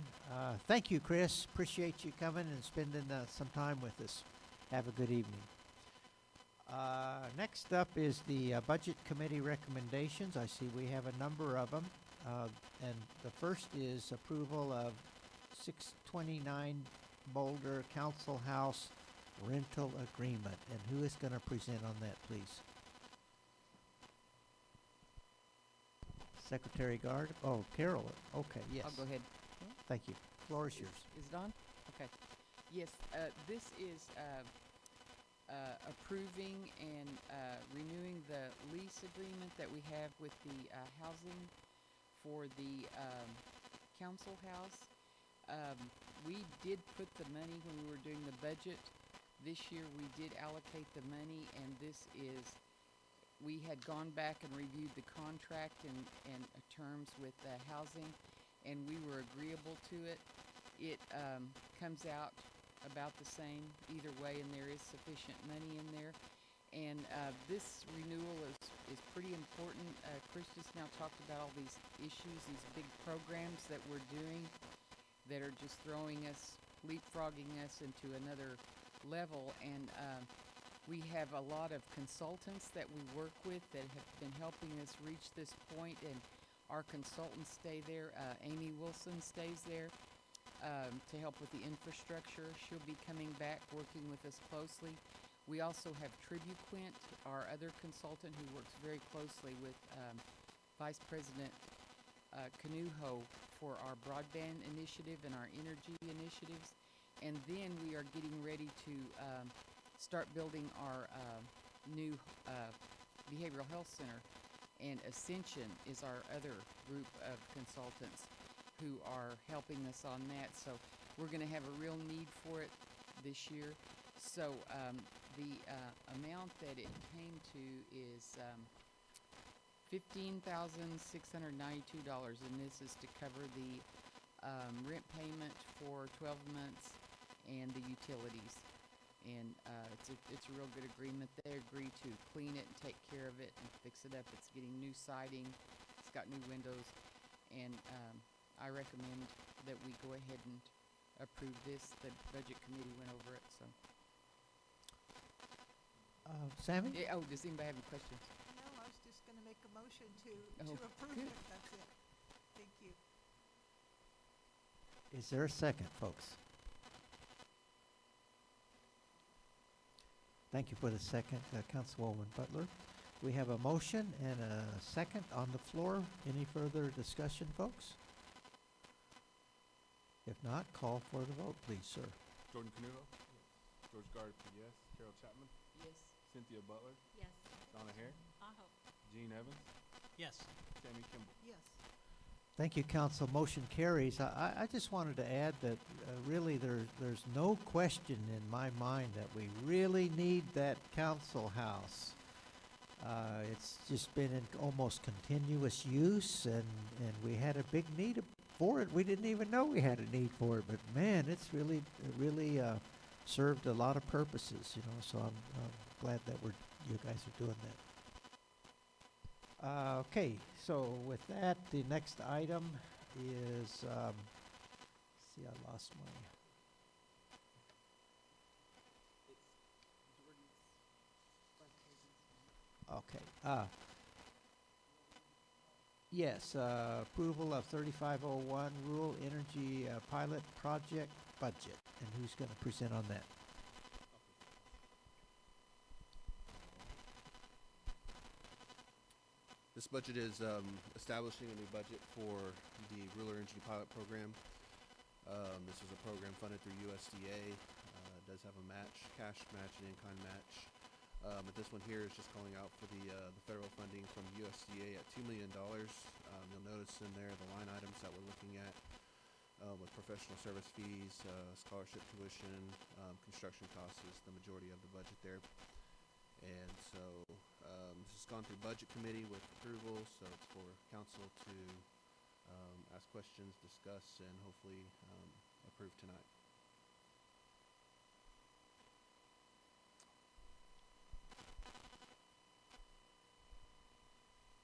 Speaker 1: Thank you, Chris. Appreciate you coming and spending some time with us. Have a good evening. Next up is the Budget Committee recommendations. I see we have a number of them. And the first is approval of 629 Boulder Council House rental agreement. And who is going to present on that, please? Secretary Guard? Oh, Carol. Okay, yes.
Speaker 13: I'll go ahead.
Speaker 1: Thank you. Floor is yours.
Speaker 13: Is it on? Okay. Yes, this is approving and renewing the lease agreement that we have with the housing for the council house. We did put the money when we were doing the budget. This year we did allocate the money, and this is, we had gone back and reviewed the contract and terms with the housing, and we were agreeable to it. It comes out about the same either way, and there is sufficient money in there. And this renewal is pretty important. Chris just now talked about all these issues, these big programs that we're doing that are just leapfrogging us into another level. And we have a lot of consultants that we work with that have been helping us reach this point, and our consultants stay there. Amy Wilson stays there to help with the infrastructure. She'll be coming back working with us closely. We also have Tribuquint, our other consultant, who works very closely with Vice President Canuho for our broadband initiative and our energy initiatives. And then we are getting ready to start building our new behavioral health center. And Ascension is our other group of consultants who are helping us on that. So we're going to have a real need for it this year. So the amount that it came to is $15,692, and this is to cover the rent payment for 12 months and the utilities. And it's a real good agreement. They agree to clean it and take care of it and fix it up. It's getting new siding. It's got new windows. And I recommend that we go ahead and approve this. The Budget Committee went over it, so.
Speaker 1: Sammy?
Speaker 13: Yeah, oh, does anybody have any questions?
Speaker 3: No, I was just going to make a motion to
Speaker 13: Oh,
Speaker 3: approve
Speaker 13: good.
Speaker 3: it. That's it. Thank you.
Speaker 1: Is there a second, folks? Thank you for the second, Councilwoman Butler. We have a motion and a second on the floor. Any further discussion, folks? If not, call for the vote, please, sir.
Speaker 2: Jordan Canuto. George Gardner, yes. Carol Chapman.
Speaker 13: Yes.
Speaker 2: Cynthia Butler.
Speaker 12: Yes.
Speaker 2: Donna Hare.
Speaker 12: Aho.
Speaker 2: Gene Evans.
Speaker 14: Yes.
Speaker 2: Sammy Kimball.
Speaker 3: Yes.
Speaker 1: Thank you, council. Motion carries. I just wanted to add that really there's no question in my mind that we really need that council house. It's just been in almost continuous use, and we had a big need for it. We didn't even know we had a need for it, but man, it's really served a lot of purposes, you know. So I'm glad that you guys are doing that. Okay, so with that, the next item is see, I lost my. Okay. Yes, approval of 3501 Rural Energy Pilot Project Budget. And who's going to present on that?
Speaker 15: This budget is establishing a new budget for the Rural Energy Pilot Program. This is a program funded through USDA. It does have a match, cash match and in-kind match. But this one here is just calling out for the federal funding from USDA at $2 million. You'll notice in there the line items that we're looking at with professional service fees, scholarship tuition, construction costs is the majority of the budget there. And so this has gone through budget committee with approval, so it's for council to ask questions, discuss, and hopefully approve tonight.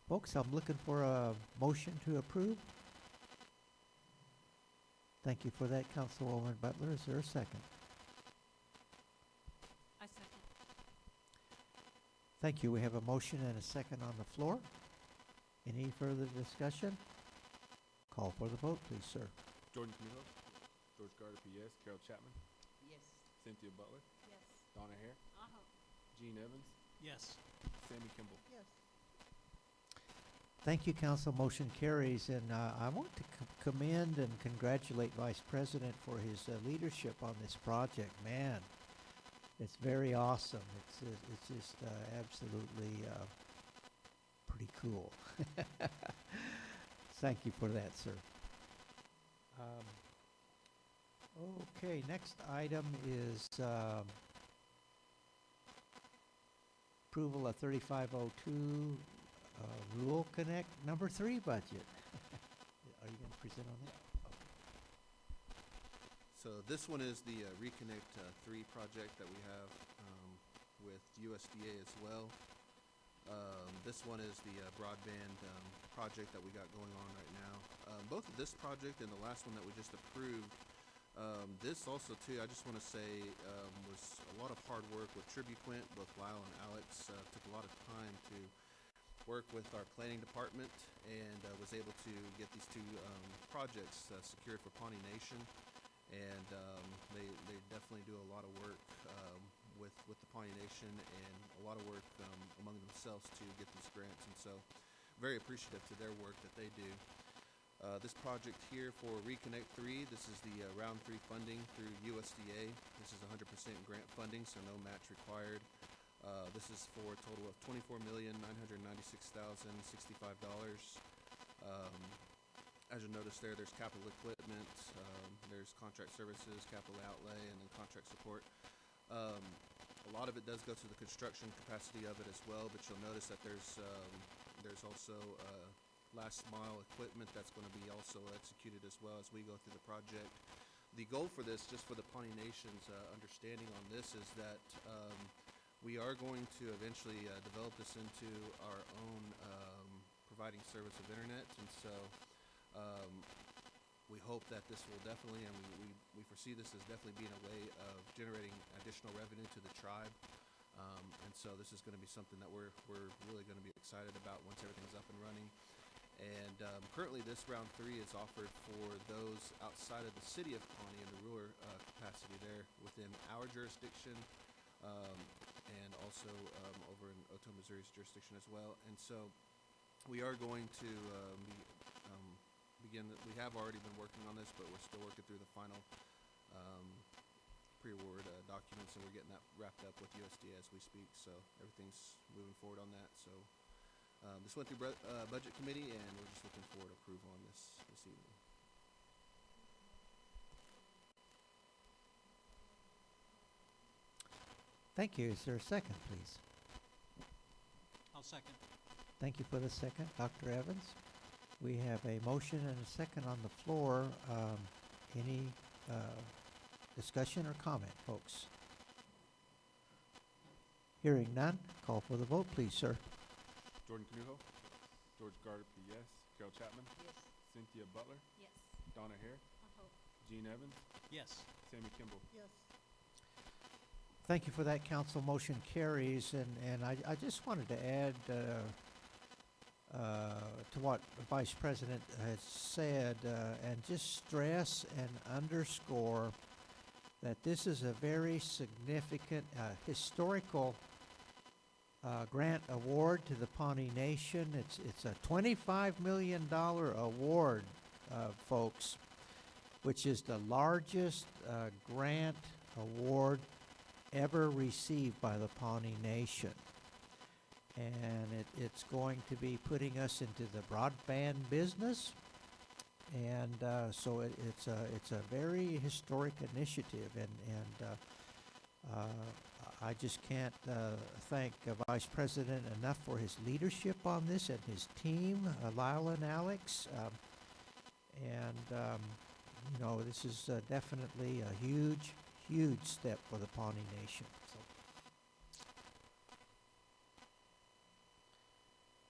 Speaker 1: Folks, I'm looking for a motion to approve. Thank you for that, Councilwoman Butler. Is there a second?
Speaker 12: I second.
Speaker 1: Thank you. We have a motion and a second on the floor. Any further discussion? Call for the vote, please, sir.
Speaker 2: Jordan Canuto. George Gardner, yes. Carol Chapman.
Speaker 13: Yes.
Speaker 2: Cynthia Butler.
Speaker 12: Yes.
Speaker 2: Donna Hare.
Speaker 12: Aho.
Speaker 2: Gene Evans.
Speaker 14: Yes.
Speaker 2: Sammy Kimball.
Speaker 3: Yes.
Speaker 1: Thank you, Council. Motion carries. And I want to commend and congratulate Vice President for his leadership on this project. Man, it's very awesome. It's just absolutely pretty cool. Thank you for that, sir. Okay, next item is approval of 3502 Rural Connect number 3 budget. Are you going to present on that?
Speaker 15: So this one is the Reconnect 3 project that we have with USDA as well. This one is the broadband project that we got going on right now. Both of this project and the last one that we just approved, this also too, I just want to say, was a lot of hard work with TribuQuint. Both Lyle and Alex took a lot of time to work with our planning department and was able to get these two projects secured for Pawnee Nation. And they definitely do a lot of work with the Pawnee Nation and a lot of work among themselves to get these grants. And so very appreciative to their work that they do. This project here for Reconnect 3, this is the round 3 funding through USDA. This is 100% grant funding, so no match required. This is for a total of $24,996,065. As you'll notice there's capital equipment, there's contract services, capital outlay, and then contract support. A lot of it does go to the construction capacity of it as well, but you'll notice that there's also last mile equipment that's going to be also executed as well as we go through the project. The goal for this, just for the Pawnee Nation's understanding on this, is that we are going to eventually develop this into our own providing service of internet, and so we hope that this will definitely, and we foresee this as definitely being a way of generating additional revenue to the tribe. And so this is going to be something that we're really going to be excited about once everything's up and running. And currently this round 3 is offered for those outside of the city of Pawnee in the rural capacity there within our jurisdiction, and also over in Otoe, Missouri's jurisdiction as well. And so we are going to be we have already been working on this, but we're still working through the final pre-award documents, and we're getting that wrapped up with USDA as we speak. So everything's moving forward on that. So this went through budget committee, and we're just looking forward to approval on this evening.
Speaker 1: Thank you. Is there a second, please?
Speaker 14: I'll second.
Speaker 1: Thank you for the second, Dr. Evans. We have a motion and a second on the floor. Any discussion or comment, folks? Hearing none, call for the vote, please, sir.
Speaker 2: Jordan Canuho. George Gardapi, yes. Carol Chapman.
Speaker 12: Yes.
Speaker 2: Cynthia Butler.
Speaker 12: Yes.
Speaker 2: Donna Hare. Gene Evans.
Speaker 14: Yes.
Speaker 2: Sammy Kimball.
Speaker 3: Yes.
Speaker 1: Thank you for that, council. Motion carries, and I just wanted to add to what the Vice President has said, and just stress and underscore that this is a very significant, historical grant award to the Pawnee Nation. It's a $25 million award, folks, which is the largest grant award ever received by the Pawnee Nation. And it's going to be putting us into the broadband business. And so it's a very historic initiative. And I just can't thank Vice President enough for his leadership on this and his team, Lyle and Alex. You know, this is definitely a huge step for the Pawnee Nation. So.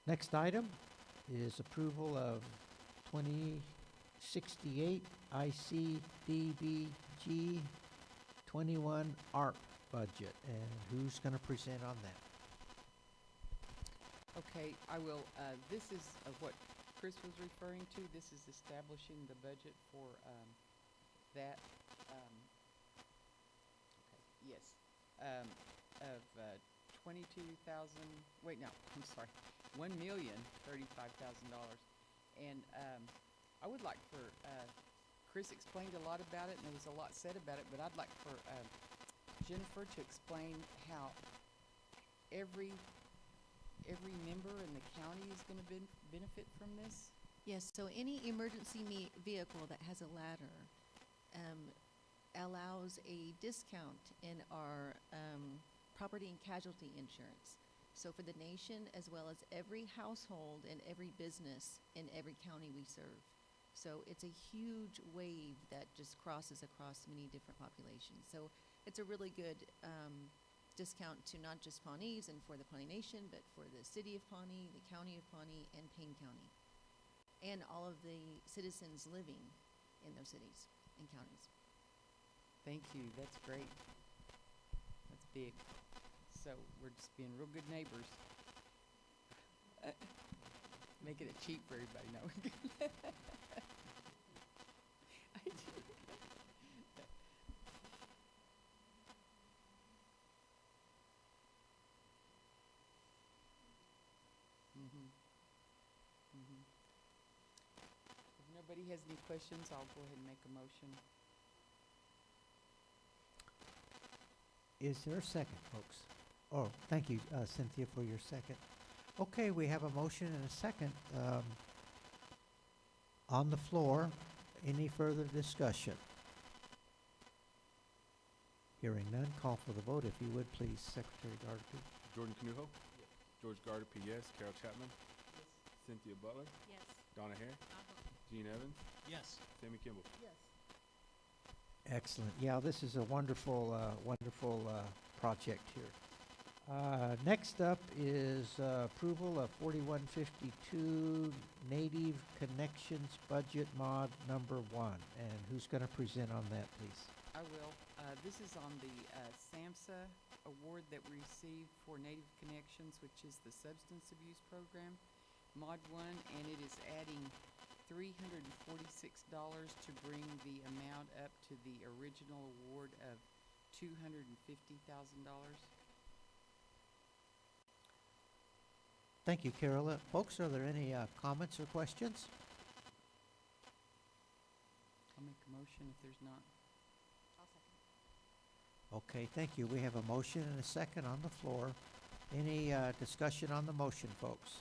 Speaker 1: Next item is approval of 2068 ICDBG 21 ARP budget. And who's going to present on that?
Speaker 13: Okay, I will. This is what Chris was referring to. This is establishing the budget for that. Okay, yes, of 22,000. Wait, no, I'm sorry, $1,035,000. And I would like for Chris explained a lot about it, and there was a lot said about it. But I'd like for Jennifer to explain how every member in the county is going to benefit from this.
Speaker 12: Yes, so any emergency vehicle that has a ladder allows a discount in our property and casualty insurance. So for the nation, as well as every household and every business in every county we serve. So it's a huge wave that just crosses across many different populations. So it's a really good discount to not just Pawnees and for the Pawnee Nation, but for the city of Pawnee, the county of Pawnee, and Payne County, and all of the citizens living in those cities and counties.
Speaker 13: Thank you. That's great. That's big. So we're just being real good neighbors. Making it cheap for everybody. No. I do. If nobody has any questions, I'll go ahead and make a motion.
Speaker 1: Is there a second, folks? Oh, thank you, Cynthia, for your second. Okay, we have a motion and a second on the floor. Any further discussion? Hearing none, call for the vote, if you would, please, Secretary Gardapi.
Speaker 2: Jordan Canuho. Yes. George Gardapi, yes. Carol Chapman.
Speaker 12: Yes.
Speaker 2: Cynthia Butler.
Speaker 12: Yes.
Speaker 2: Donna Hare. Gene Evans.
Speaker 14: Yes.
Speaker 2: Sammy Kimball.
Speaker 3: Yes.
Speaker 1: Excellent. Yeah, this is a wonderful, wonderful project here. Next up is approval of 4152 Native Connections Budget Mod number 1. And who's going to present on that, please?
Speaker 13: I will. This is on the SAMHSA award that we received for Native Connections, which is the substance abuse program, Mod 1, and it is adding $346 to bring the amount up to the original award of $250,000.
Speaker 1: Thank you, Carol. Folks, are there any comments or questions?
Speaker 13: make a motion if there's not.
Speaker 12: I'll second.
Speaker 1: Okay, thank you. We have a motion and a second on the floor. Any discussion on the motion, folks?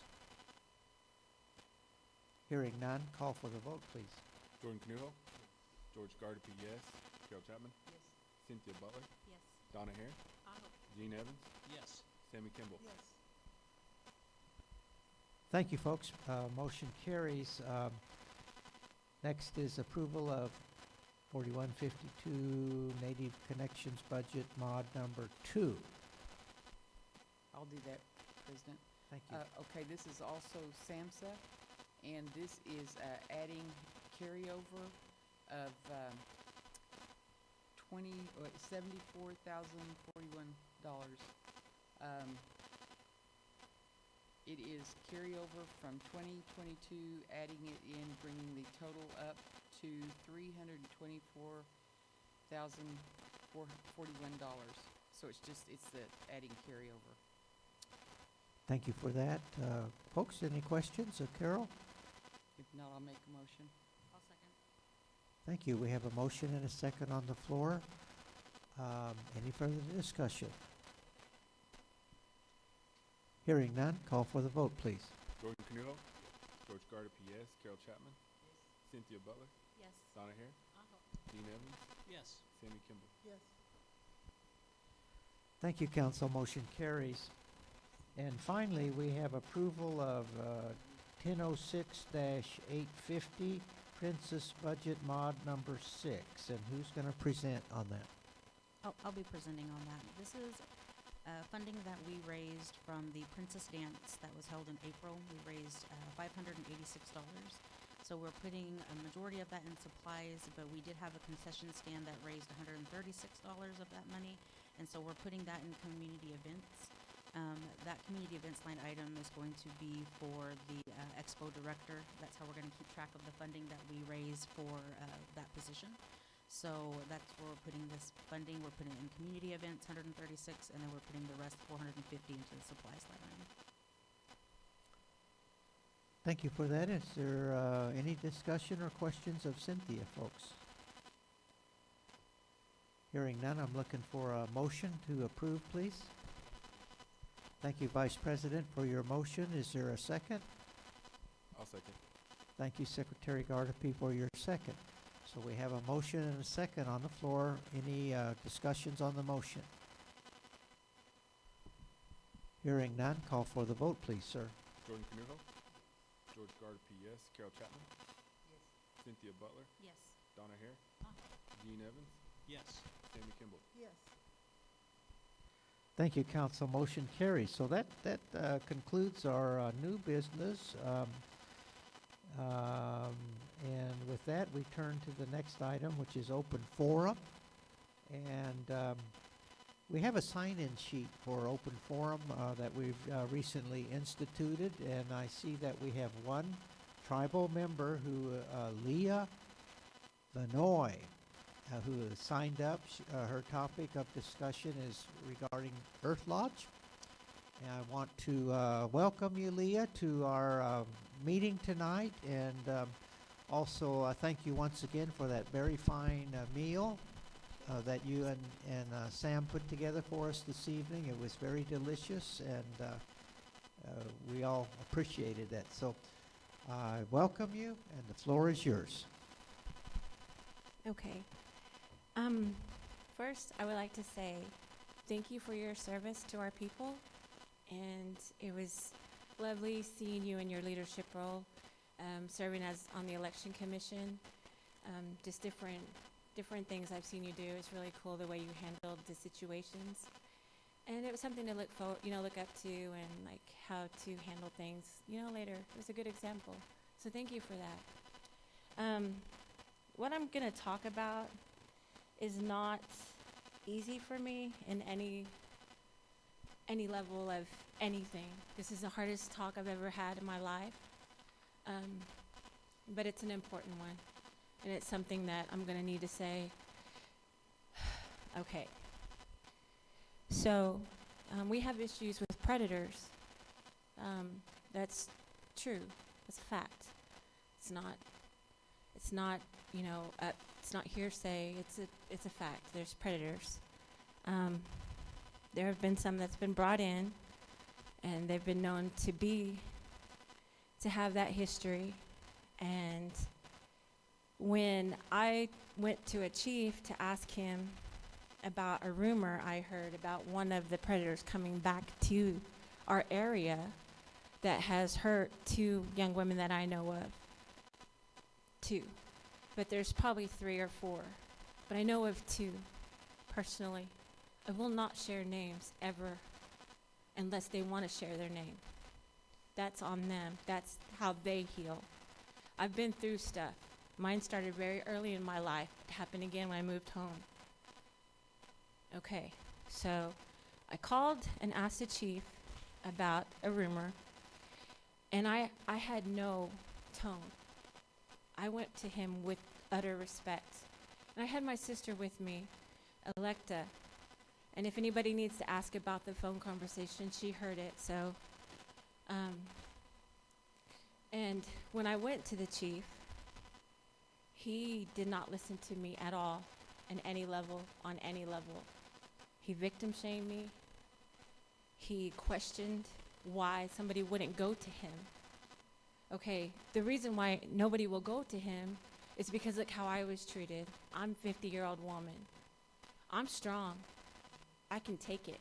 Speaker 1: Hearing none, call for the vote, please.
Speaker 2: Jordan Canuho. George Gardapi, yes. Carol Chapman.
Speaker 12: Yes.
Speaker 2: Cynthia Butler.
Speaker 12: Yes.
Speaker 2: Donna Hare. Gene Evans.
Speaker 14: Yes.
Speaker 2: Sammy Kimball.
Speaker 3: Yes.
Speaker 1: Thank you, folks. Motion carries. Next is approval of 4152 Native Connections Budget Mod number 2.
Speaker 13: I'll do that, President.
Speaker 1: Thank you.
Speaker 13: Okay, this is also SAMHSA, and this is adding carryover of $74,041. It is carryover from 2022, adding it in, bringing the total up to $324,041. So it's the adding carryover.
Speaker 1: Thank you for that. Folks, any questions of Carol?
Speaker 13: If not, I'll make a motion.
Speaker 12: I'll second.
Speaker 1: Thank you. We have a motion and a second on the floor. Any further discussion? Hearing none, call for the vote, please.
Speaker 2: Jordan Canuho. George Gardapi, yes. Carol Chapman. Cynthia Butler.
Speaker 12: Yes.
Speaker 2: Donna Hare. Gene Evans.
Speaker 14: Yes.
Speaker 2: Sammy Kimball.
Speaker 3: Yes.
Speaker 1: Thank you, council. Motion carries. And finally, we have approval of 1006-850 Princess Budget Mod number 6. And who's going to present on that?
Speaker 16: I'll be presenting on that. This is funding that we raised from the Princess Dance that was held in April. We raised $586. So we're putting a majority of that in supplies, but we did have a concession stand that raised $136 of that money. And so we're putting that in community events. That community events line item is going to be for the expo director. That's how we're going to keep track of the funding that we raise for that position. So that's where we're putting this funding. We're putting it in community events, 136, and then we're putting the rest, 450, into the supplies line item.
Speaker 1: Thank you for that. Is there any discussion or questions of Cynthia, folks? Hearing none, I'm looking for a motion to approve, please. Thank you, Vice President, for your motion. Is there a second?
Speaker 2: I'll second.
Speaker 1: Thank you, Secretary Gardapi, for your second. So we have a motion and a second on the floor. Any discussions on the motion? Hearing none, call for the vote, please, sir.
Speaker 2: Jordan Canuho. George Gardapi, yes. Carol Chapman.
Speaker 12: Yes.
Speaker 2: Cynthia Butler.
Speaker 16: Yes.
Speaker 2: Donna Hare. Gene Evans.
Speaker 14: Yes.
Speaker 2: Sammy Kimball.
Speaker 3: Yes.
Speaker 1: Thank you, council. Motion carries. So that concludes our new business. And with that, we turn to the next item, which is open forum. And we have a sign-in sheet for open forum that we've recently instituted. And I see that we have one tribal member who, Leah Vanoy, who has signed up. Her topic of discussion is regarding Earth Lodge. And I want to welcome you, Leah, to our meeting tonight. And also thank you once again for that very fine meal that you and Sam put together for us this evening. It was very delicious, and we all appreciated that. So I welcome you, and the floor is yours.
Speaker 17: Okay. First, I would like to say thank you for your service to our people, and it was lovely seeing you in your leadership role, serving as on the election commission. Just different things I've seen you do. It's really cool the way you handled the situations, and it was something to look up to, and like how to handle things, later. It was a good example. So thank you for that. What I'm gonna talk about is not easy for me in any level of anything. This is the hardest talk I've ever had in my life, but it's an important one, and it's something that I'm gonna need to say. Okay, so we have issues with predators. That's true. That's a fact. It's not not hearsay. It's a fact. There's predators. There have been some that's been brought in, and they've been known to have that history. And when I went to a chief to ask him about a rumor I heard about one of the predators coming back to our area that has hurt 2 young women that I know of. 2. But there's probably 3 or 4. But I know of 2 personally. I will not share names ever unless they want to share their name. That's on them. That's how they heal. I've been through stuff. Mine started very early in my life. It happened again when I moved home. Okay, so I called and asked the chief about a rumor, and I had no tone. I went to him with utter respect. And I had my sister with me, Electa. And if anybody needs to ask about the phone conversation, she heard it. So, and when I went to the chief, he did not listen to me at all, on any level. He victim shamed me. He questioned why somebody wouldn't go to him. Okay, the reason why nobody will go to him is because look how I was treated. I'm a 50-year-old woman. I'm strong. I can take it.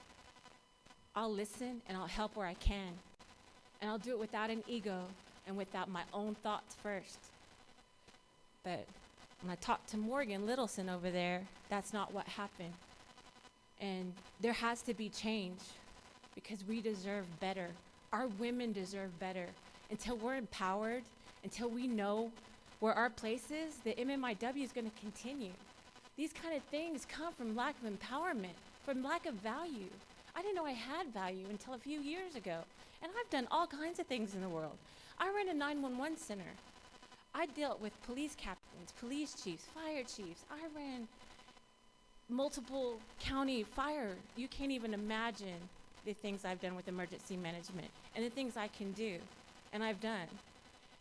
Speaker 17: I'll listen and I'll help where I can. And I'll do it without an ego and without my own thoughts first. But when I talked to Morgan Littleson over there, that's not what happened. And there has to be change because we deserve better. Our women deserve better. Until we're empowered, until we know where our place is, the MMIW is going to continue. These kind of things come from lack of empowerment, from lack of value. I didn't know I had value until a few years ago. And I've done all kinds of things in the world. I ran a 911 center. I dealt with police captains, police chiefs, fire chiefs. I ran multiple county fire. You can't even imagine the things I've done with emergency management and the things I can do and I've done.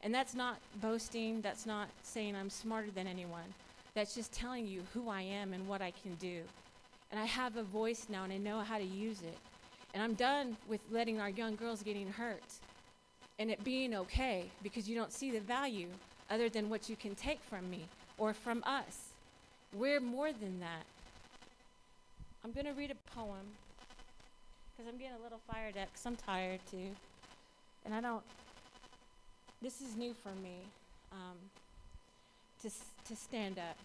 Speaker 17: And that's not boasting. That's not saying I'm smarter than anyone. That's just telling you who I am and what I can do. And I have a voice now and I know how to use it. And I'm done with letting our young girls getting hurt and it being okay because you don't see the value other than what you can take from me or from us. We're more than that. I'm going to read a poem because I'm getting a little fired up because I'm tired too. And this is new for me to stand up.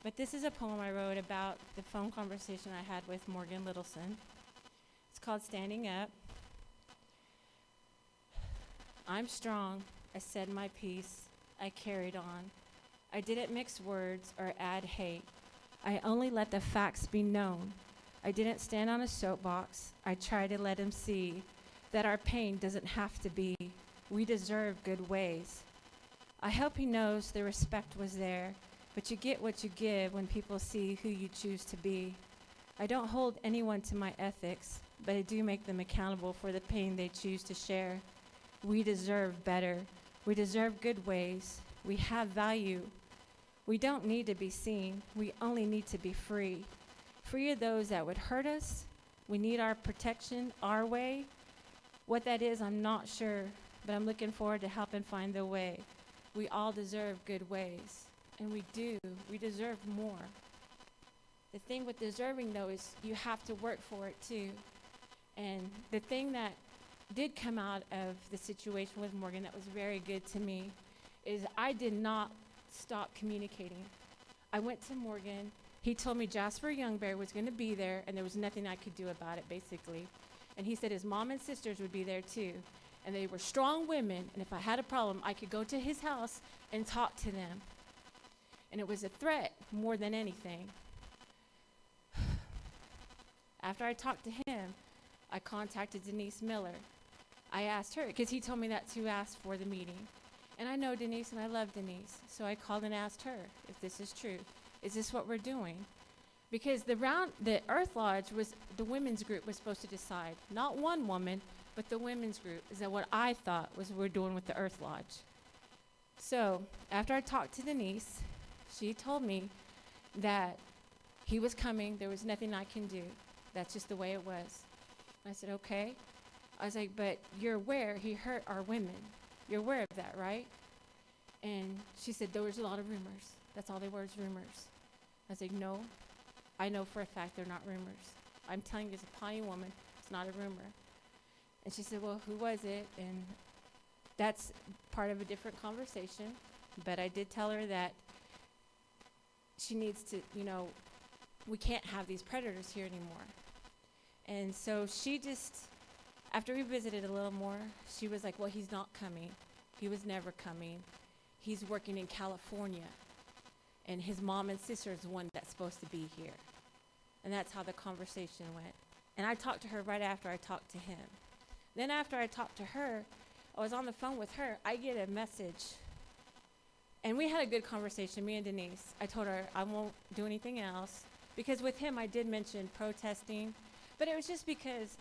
Speaker 17: But this is a poem I wrote about the phone conversation I had with Morgan Littleson. It's called Standing Up. I'm strong. I said my piece. I carried on. I didn't mix words or add hate. I only let the facts be known. I didn't stand on a soapbox. I tried to let him see that our pain doesn't have to be. We deserve good ways. I hope he knows the respect was there, but you get what you give when people see who you choose to be. I don't hold anyone to my ethics, but I do make them accountable for the pain they choose to share. We deserve better. We deserve good ways. We have value. We don't need to be seen. We only need to be free. Free of those that would hurt us. We need our protection our way. What that is, I'm not sure, but I'm looking forward to helping find the way. We all deserve good ways, and we do. We deserve more. The thing with deserving, though, is you have to work for it, too. And the thing that did come out of the situation with Morgan that was very good to me is I did not stop communicating. I went to Morgan. He told me Jasper Youngberg was going to be there, and there was nothing I could do about it, basically. And he said his mom and sisters would be there, too. And they were strong women, and if I had a problem, I could go to his house and talk to them. And it was a threat more than anything. After I talked to him, I contacted Denise Miller. I asked her, because he told me that to ask for the meeting. And I know Denise, and I love Denise. So I called and asked her if this is true. Is this what we're doing? Because the Earth Lodge was, the women's group was supposed to decide. Not one woman, but the women's group. Is that what I thought was what we're doing with the Earth Lodge? So after I talked to Denise, She told me that he was coming. There was nothing I can do. That's just the way it was. I said, okay. I was like, but you're aware he hurt our women. You're aware of that, right? And she said, there was a lot of rumors. That's all they were, is rumors. I was like, no, I know for a fact they're not rumors. I'm telling you as a Pawnee woman, it's not a rumor. And she said, well, who was it? And that's part of a different conversation. But I did tell her that she needs to, we can't have these predators here anymore. And so she just, after we visited a little more, she was like, well, he's not coming. He was never coming. He's working in California. And his mom and sister is the one that's supposed to be here. And that's how the conversation went. And I talked to her right after I talked to him. Then after I talked to her, I was on the phone with her, I get a message. And we had a good conversation, me and Denise. I told her I won't do anything else. Because with him, I did mention protesting. But it was just because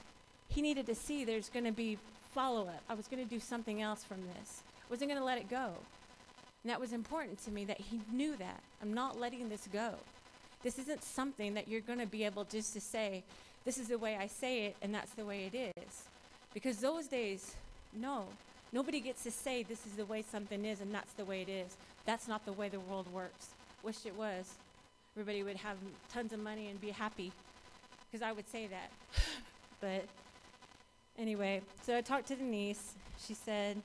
Speaker 17: he needed to see there's going to be follow-up. I was going to do something else from this. I wasn't going to let it go. And that was important to me that he knew that. I'm not letting this go. This isn't something that you're going to be able just to say, this is the way I say it, and that's the way it is. Because those days, no. Nobody gets to say this is the way something is, and that's the way it is. That's not the way the world works. Wish it was. Everybody would have tons of money and be happy, because I would say that. But anyway, so I talked to Denise. She said,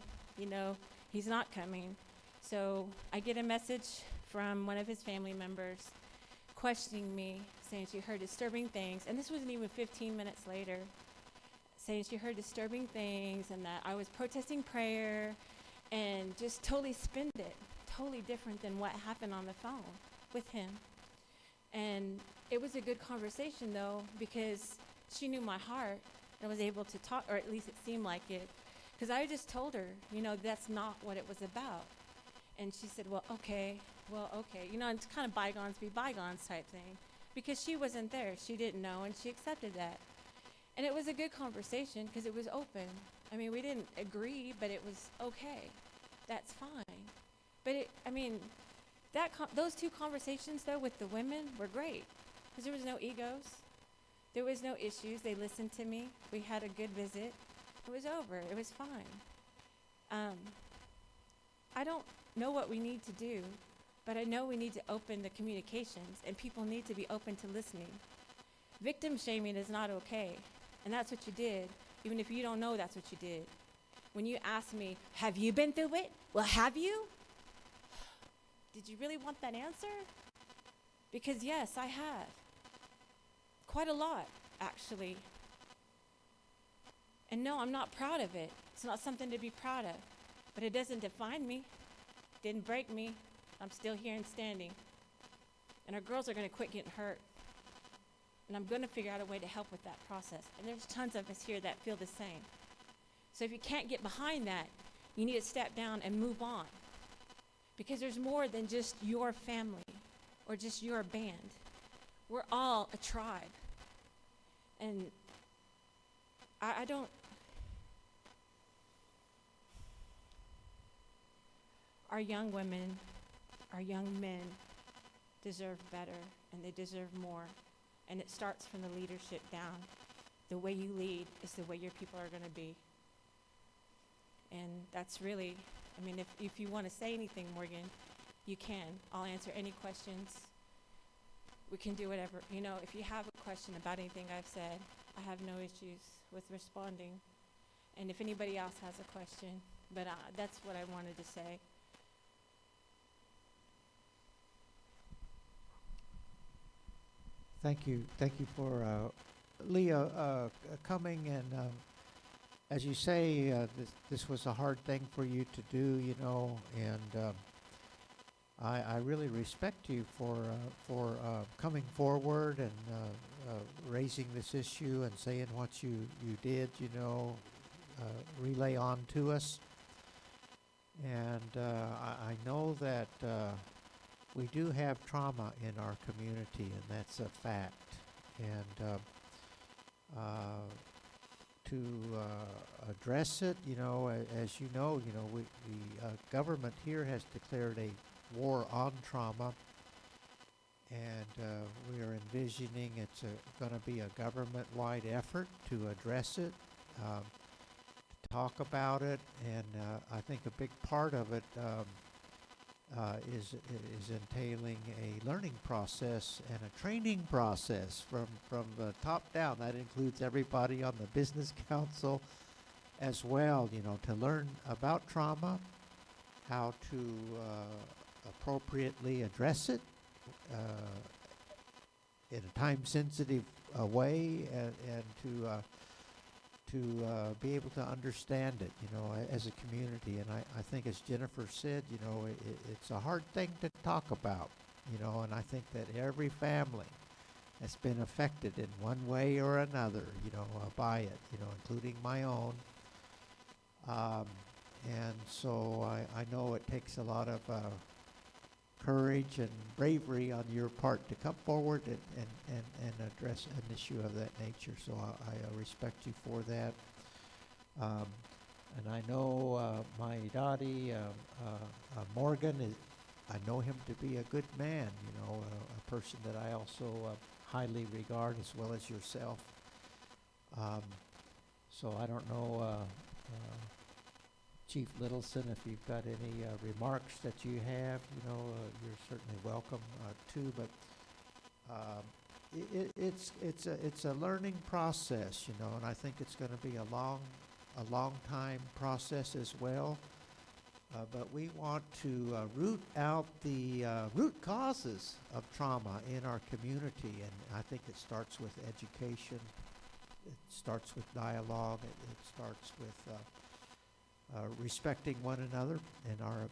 Speaker 17: he's not coming. So I get a message from one of his family members questioning me, saying she heard disturbing things. And this wasn't even 15 minutes later, saying she heard disturbing things and that I was protesting prayer, and just totally spinned it, totally different than what happened on the phone with him. And it was a good conversation, though, because she knew my heart and was able to talk, or at least it seemed like it, because I just told her, that's not what it was about. And she said, well, okay. It's kind of bygones be bygones type thing, because she wasn't there. She didn't know, and she accepted that. And it was a good conversation because it was open. I mean, we didn't agree, but it was okay. That's fine. But those two conversations, though, with the women were great, because there was no egos. There was no issues. They listened to me. We had a good visit. It was over. It was fine. I don't know what we need to do, but I know we need to open the communications, and people need to be open to listening. Victim shaming is not okay, and that's what you did. Even if you don't know, that's what you did. When you asked me, have you been through it? Well, have you? Did you really want that answer? Because yes, I have. Quite a lot, actually. And no, I'm not proud of it. It's not something to be proud of. But it doesn't define me. Didn't break me. I'm still here and standing. And our girls are going to quit getting hurt. And I'm going to figure out a way to help with that process. And there's tons of us here that feel the same. So if you can't get behind that, you need to step down and move on. Because there's more than just your family or just your band. We're all a tribe. And I don't... Our young women, our young men deserve better, and they deserve more. And it starts from the leadership down. The way you lead is the way your people are going to be. And that's really, if you want to say anything, Morgan, you can. I'll answer any questions. We can do whatever. If you have a question about anything I've said, I have no issues with responding. And if anybody else has a question, but that's what I wanted to say.
Speaker 1: Thank you for Leah coming, and as you say, this was a hard thing for you to do, and I really respect you for coming forward and raising this issue and saying what you did, relay on to us. And I know that we do have trauma in our community, and that's a fact. And to address it, as you know, the government here has declared a war on trauma, and we are envisioning it's going to be a government-wide effort to address it, to talk about it, and I think a big part of it is entailing a learning process and a training process from the top down. That includes everybody on the business council as well, to learn about trauma, how to appropriately address it in a time-sensitive way, and to be able to understand it, as a community. And I think, as Jennifer said, it's a hard thing to talk about, and I think that every family has been affected in one way or another, by it, including my own. And so I know it takes a lot of courage and bravery on your part to come forward and address an issue of that nature. So I respect you for that. And I know my daddy, Morgan, I know him to be a good man, a person that I also highly regard, as well as yourself. So I don't know, Chief Littleson, if you've got any remarks that you have, you're certainly welcome to. But it's a learning process, and I think it's going to be a long time process as well. But we want to root out the root causes of trauma in our community, and I think it starts with education. It starts with dialogue. It starts with respecting one another and our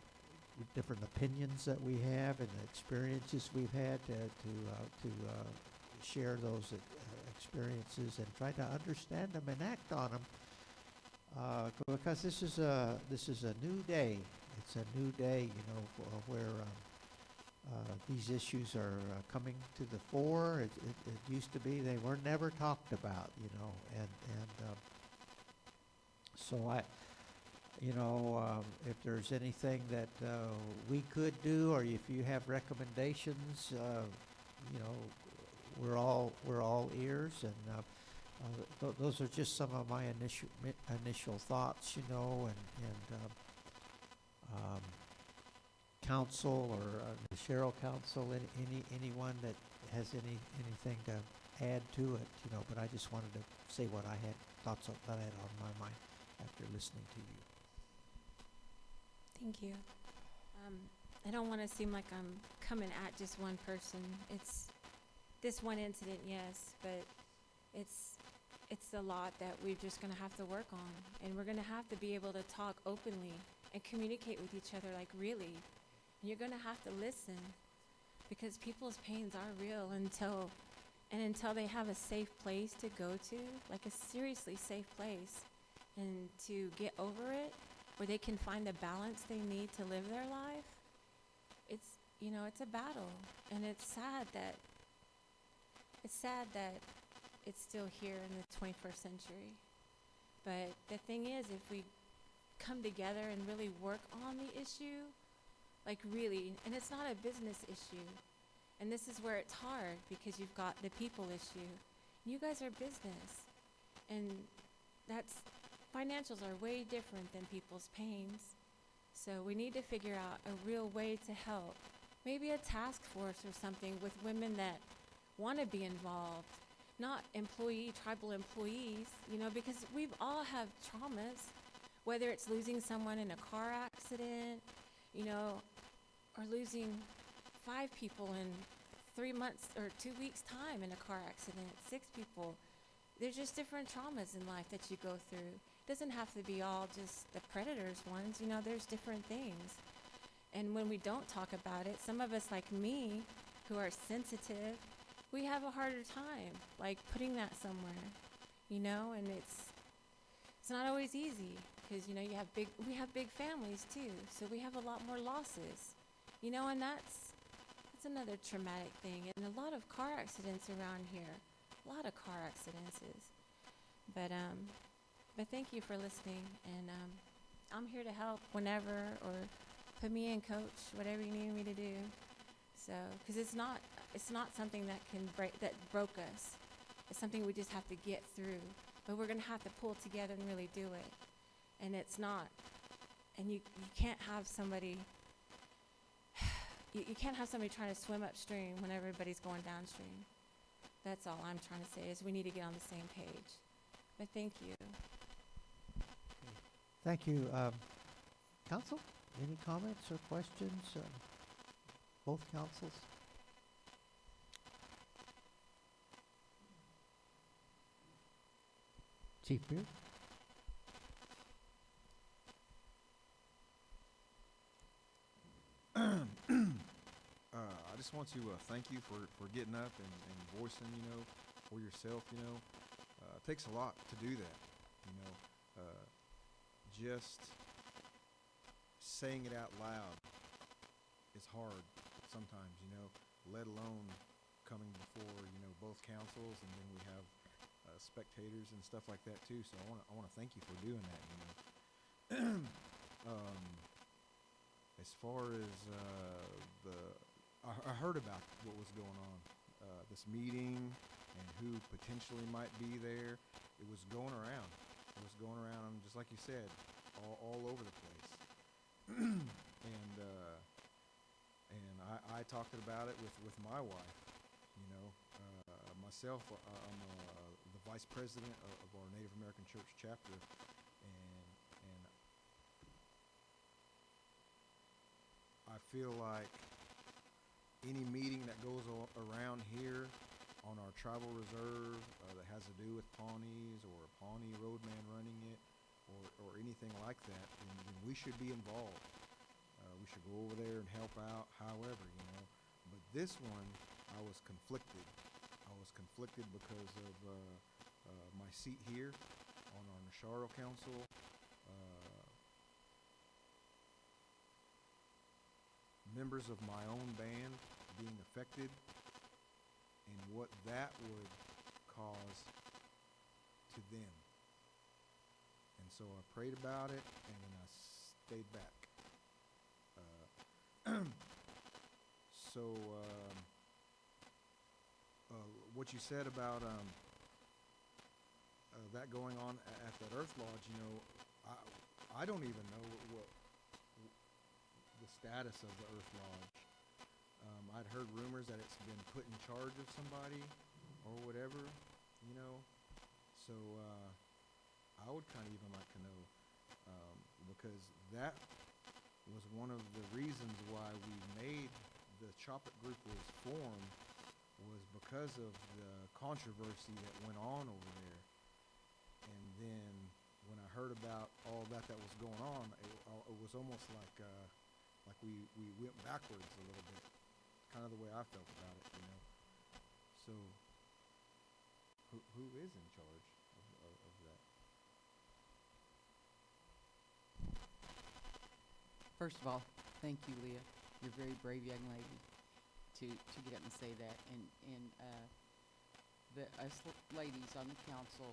Speaker 1: different opinions that we have and the experiences we've had, to share those experiences and try to understand them and act on them, because this is a new day. It's a new day, where these issues are coming to the fore. It used to be they were never talked about, and so if there's anything that we could do, or if you have recommendations, we're all ears. And those are just some of my initial thoughts, and council or the Cheryl Council, anyone that has anything to add to it, But I just wanted to say what I had thoughts that I had on my mind after listening to you.
Speaker 17: Thank you. I don't want to seem like I'm coming at just one person. It's this one incident, yes, but it's a lot that we're just going to have to work on, and we're going to have to be able to talk openly and communicate with each other, like, really. And you're going to have to listen, because people's pains are real until they have a safe place to go to, like a seriously safe place, and to get over it, where they can find the balance they need to live their life. It's a battle, and it's sad that it's still here in the 21st century. But the thing is, if we come together and really work on the issue, like really, and it's not a business issue, and this is where it's hard, because you've got the people issue. You guys are business, and financials are way different than people's pains. So we need to figure out a real way to help. Maybe a task force or something with women that want to be involved, not tribal employees, because we've all have traumas, whether it's losing someone in a car accident, or losing 5 people in 3 months or 2 weeks' time in a car accident, 6 people. There's just different traumas in life that you go through. It doesn't have to be all just the predators ones, there's different things. And when we don't talk about it, some of us like me, who are sensitive, we have a harder time, like, putting that somewhere, and it's not always easy, because, we have big families too, so we have a lot more losses, and that's another traumatic thing, and a lot of car accidents around here, a lot of car accidents. But thank you for listening, and I'm here to help whenever, or put me in, coach, whatever you need me to do. So, because it's not it's not something that that broke us. It's something we just have to get through. But we're going to have to pull together and really do it. And it's not. And you can't have somebody, you can't have somebody trying to swim upstream when everybody's going downstream. That's all I'm trying to say, is we need to get on the same page. But thank you.
Speaker 1: Thank you. Council, any comments or questions? Both councils? Chief Beard?
Speaker 6: I just want to thank you for getting up and voicing, for yourself, it takes a lot to do that, just saying it out loud is hard sometimes, let alone coming before, both councils, and then we have spectators and stuff like that too. So I want to thank you for doing that, As far as I heard about what was going on, this meeting and who potentially might be there. It was going around. It was going around, just like you said, all over the place. and I talked about it with my wife. Myself, I'm the vice president of our Native American Church chapter, and I feel like any meeting that goes around here on our tribal reserve that has to do with Pawnees or a Pawnee roadman running it or anything like that, then we should be involved. We should go over there and help out, however, But this one, I was conflicted. I was conflicted because of my seat here on our Nasharo Council. Members of my own band being affected, and what that would cause to them. And so I prayed about it, and then I stayed back. What you said about that going on at that Earth Lodge, I don't even know what the status of the Earth Lodge. I'd heard rumors that it's been put in charge of somebody or whatever, So I would kind of even like to know, because that was one of the reasons why we made the Choppet group was formed, was because of the controversy that went on over there. And then when I heard about all that was going on, it was almost like we went backwards a little bit. Kind of the way I felt about it, So who is in charge of that?
Speaker 13: First of all, thank you, Leah. You're a very brave young lady to get up and say that. And us ladies on the council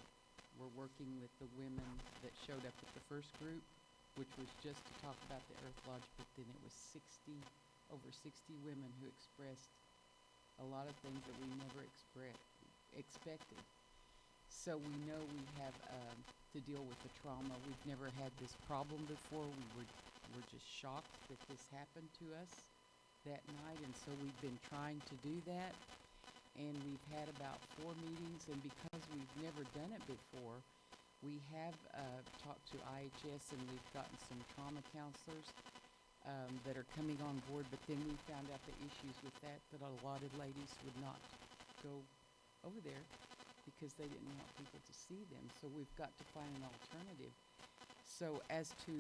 Speaker 13: were working with the women that showed up with the first group, which was just to talk about the Earth Lodge, but then it was over 60 women who expressed a lot of things that we never expected. So we know we have to deal with the trauma. We've never had this problem before. We're just shocked that this happened to us that night, and so we've been trying to do that. And we've had about 4 meetings, and because we've never done it before, we have talked to IHS, and we've gotten some trauma counselors that are coming on board, but then we found out the issues with that a lot of ladies would not go over there because they didn't want people to see them. So we've got to find an alternative. So as to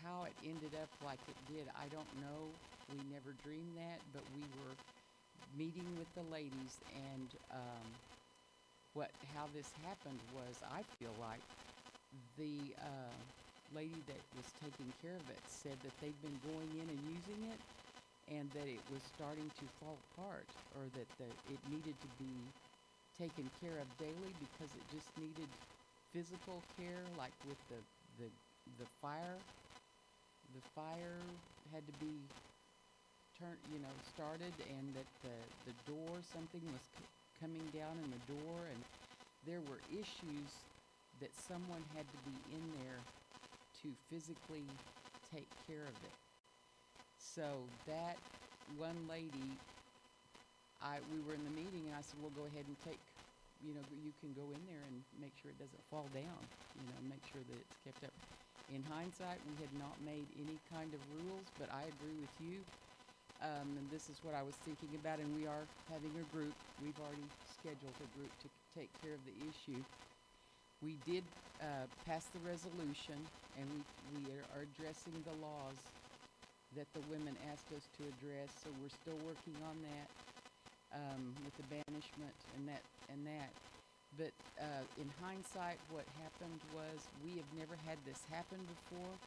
Speaker 13: how it ended up like it did, I don't know. We never dreamed that, but we were meeting with the ladies, and how this happened was, I feel like the lady that was taking care of it said that they'd been going in and using it, and that it was starting to fall apart, or that it needed to be taken care of daily because it just needed physical care, like with the fire. The fire had to be started, and that the door, something was coming down in the door, and there were issues that someone had to be in there to physically take care of it. So that one lady, we were in the meeting, and I said, well, go ahead and you can go in there and make sure it doesn't fall down, make sure that it's kept up. In hindsight, we had not made any kind of rules, but I agree with you. And this is what I was thinking about, and we are having a group. We've already scheduled a group to take care of the issue. We did pass the resolution, and we are addressing the laws that the women asked us to address, so we're still working on that with the banishment and that. But in hindsight, what happened was we have never had this happen before,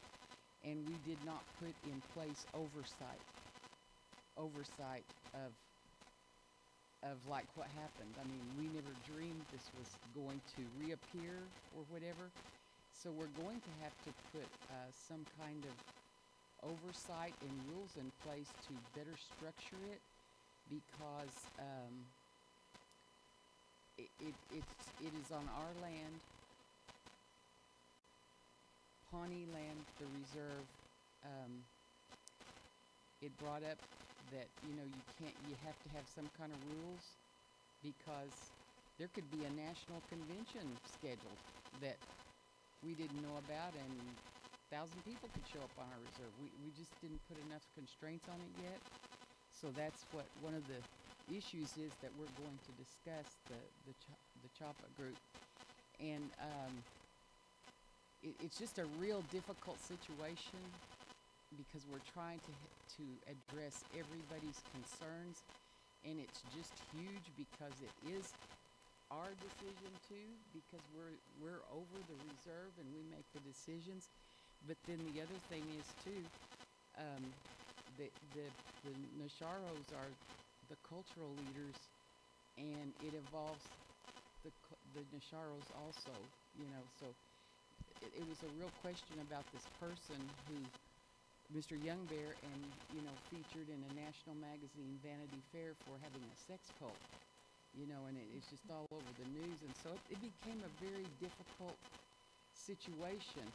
Speaker 13: and we did not put in place oversight of like what happened. I mean, we never dreamed this was going to reappear or whatever. So we're going to have to put some kind of oversight and rules in place to better structure it, because it is on our land, Pawnee land, the reserve. It brought up that you have to have some kind of rules, because there could be a national convention scheduled that we didn't know about, and 1,000 people could show up on our reserve. We just didn't put enough constraints on it yet. So that's what one of the issues is that we're going to discuss, the CHOPA group. And it's just a real difficult situation, because we're trying to address everybody's concerns, and it's just huge because it is our decision too, because we're over the reserve and we make the decisions. But then the other thing is too, the Nasharos are the cultural leaders, and it involves the Nasharos also, so it was a real question about this person who, Mr. Youngbear, and featured in a national magazine, Vanity Fair, for having a sex cult, and it's just all over the news, and so it became a very difficult situation.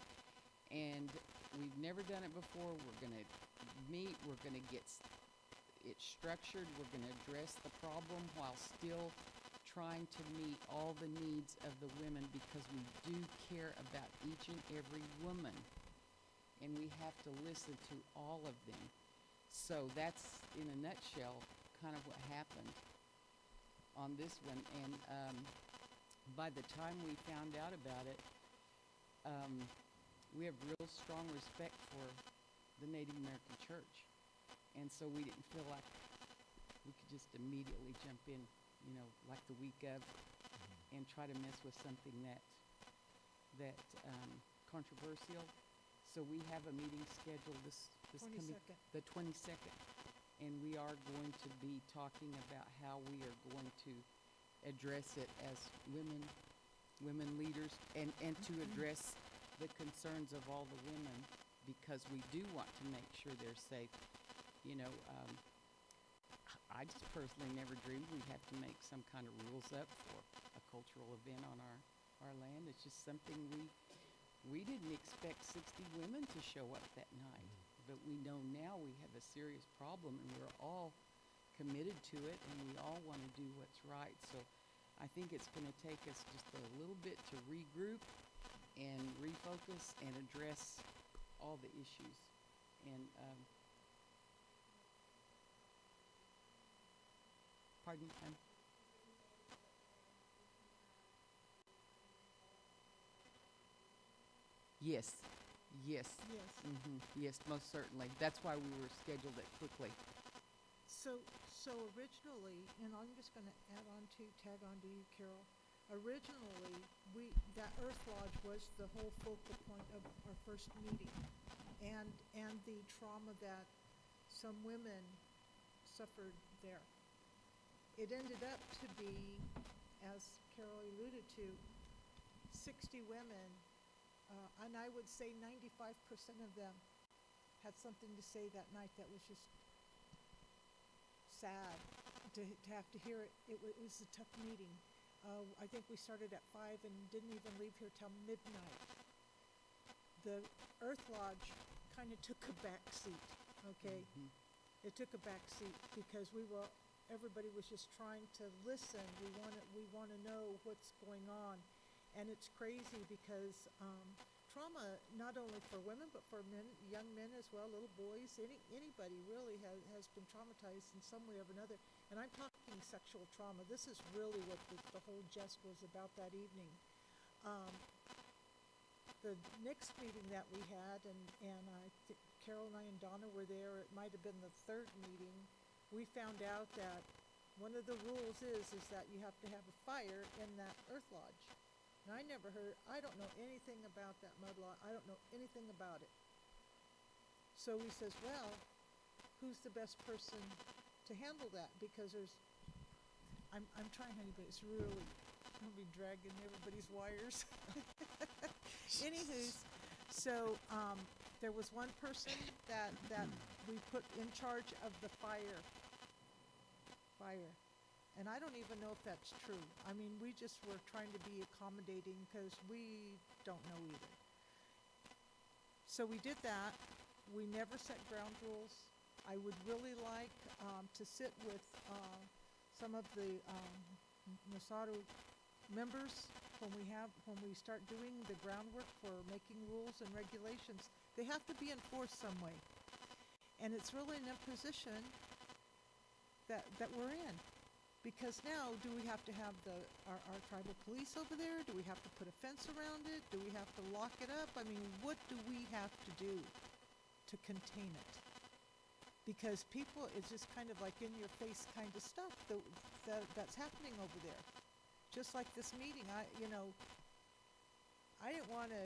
Speaker 13: And we've never done it before. We're going to meet, we're going to get it structured, we're going to address the problem while still trying to meet all the needs of the women, because we do care about each and every woman, and we have to listen to all of them. So that's, in a nutshell, kind of what happened on this one. And by the time we found out about it, we have real strong respect for the Native American Church, and so we didn't feel like we could just immediately jump in, like the week of, and try to mess with something that controversial. So we have a meeting scheduled this coming
Speaker 3: 22nd.
Speaker 13: the 22nd, and we are going to be talking about how we are going to address it as women leaders, and to address the concerns of all the women, because we do want to make sure they're safe. I just personally never dreamed we'd have to make some kind of rules up for a cultural event on our land. It's just something we didn't expect 60 women to show up that night, but we know now we have a serious problem, and we're all committed to it, and we all want to do what's right. So I think it's going to take us just a little bit to regroup and refocus and address all the issues. And pardon? Yes.
Speaker 3: Yes.
Speaker 13: Yes, most certainly. That's why we were scheduled it quickly.
Speaker 3: So originally, and I'm just going to tag on to you, Carol. Originally, that Earth Lodge was the whole focal point of our first meeting, and the trauma that some women suffered there. It ended up to be, as Carol alluded to, 60 women, and I would say 95% of them had something to say that night that was just sad to have to hear it. It was a tough meeting. I think we started at 5 and didn't even leave here till midnight. The Earth Lodge kind of took a back seat, okay? It took a back seat because everybody was just trying to listen. We want to know what's going on. And it's crazy because trauma, not only for women, but for men, young men as well, little boys, anybody really has been traumatized in some way or another. And I'm talking sexual trauma. This is really what the whole gist was about that evening. The next meeting that we had, and I think Carol and I and Donna were there, it might have been the third meeting, we found out that one of the rules is that you have to have a fire in that Earth Lodge. And I don't know anything about that mud lodge. I don't know anything about it. So he says, well, who's the best person to handle that? Because I'm trying, honey, but it's really, I'm gonna be dragging everybody's wires. Anywho, so there was one person that we put in charge of the fire. And I don't even know if that's true. I mean, we just were trying to be accommodating because we don't know either. So we did that. We never set ground rules. I would really like to sit with some of the Masaru members when we start doing the groundwork for making rules and regulations. They have to be enforced some way. And it's really an imposition that we're in. Because now, do we have to have our tribal police over there? Do we have to put a fence around it? Do we have to lock it up? I mean, what do we have to do to contain it? Because people, it's just kind of like in your face kind of stuff that's happening over there. Just like this meeting, I didn't want to,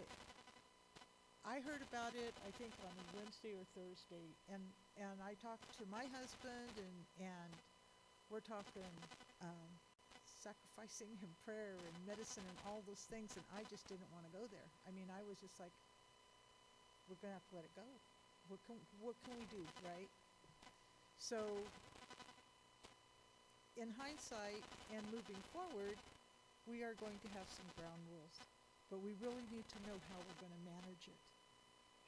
Speaker 3: I heard about it, I think on Wednesday or Thursday, and I talked to my husband, and we're talking sacrificing and prayer and medicine and all those things, and I just didn't want to go there. I mean, I was just like, we're going to have to let it go. What can we do, right? So, in hindsight and moving forward, we are going to have some ground rules, but we really need to know how we're going to manage it.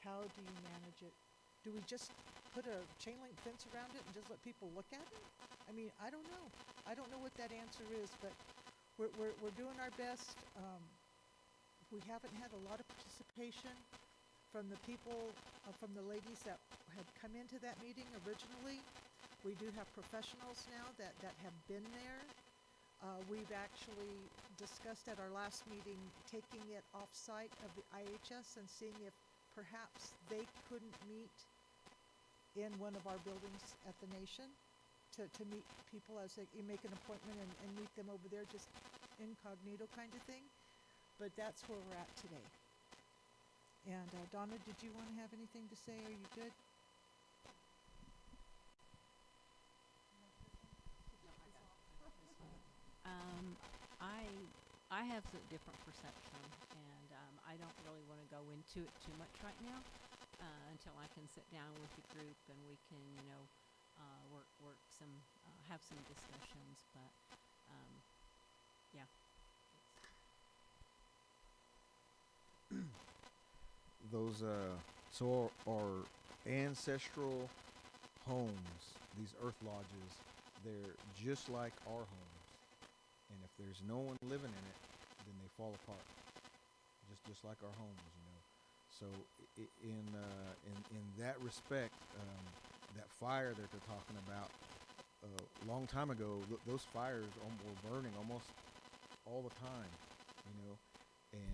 Speaker 3: How do you manage it? Do we just put a chain link fence around it and just let people look at it? I mean, I don't know. I don't know what that answer is, but we're doing our best. We haven't had a lot of participation from the people, from the ladies that had come into that meeting originally. We do have professionals now that have been there. We've actually discussed at our last meeting taking it off-site of the IHS and seeing if perhaps they couldn't meet in one of our buildings at the Nation to meet people as you make an appointment and meet them over there, just incognito kind of thing. But that's where we're at today. And Donna, did you want to have anything to say? Are you good?
Speaker 12: I have a different perception, and I don't really want to go into it too much right now until I can sit down with the group and we can, work some, have some discussions. But yeah.
Speaker 6: Those so our ancestral homes, these earth lodges, they're just like our homes, and if there's no one living in it, then they fall apart, just like our homes, So in that respect, that fire that they're talking about, a long time ago, those fires were burning almost all the time, and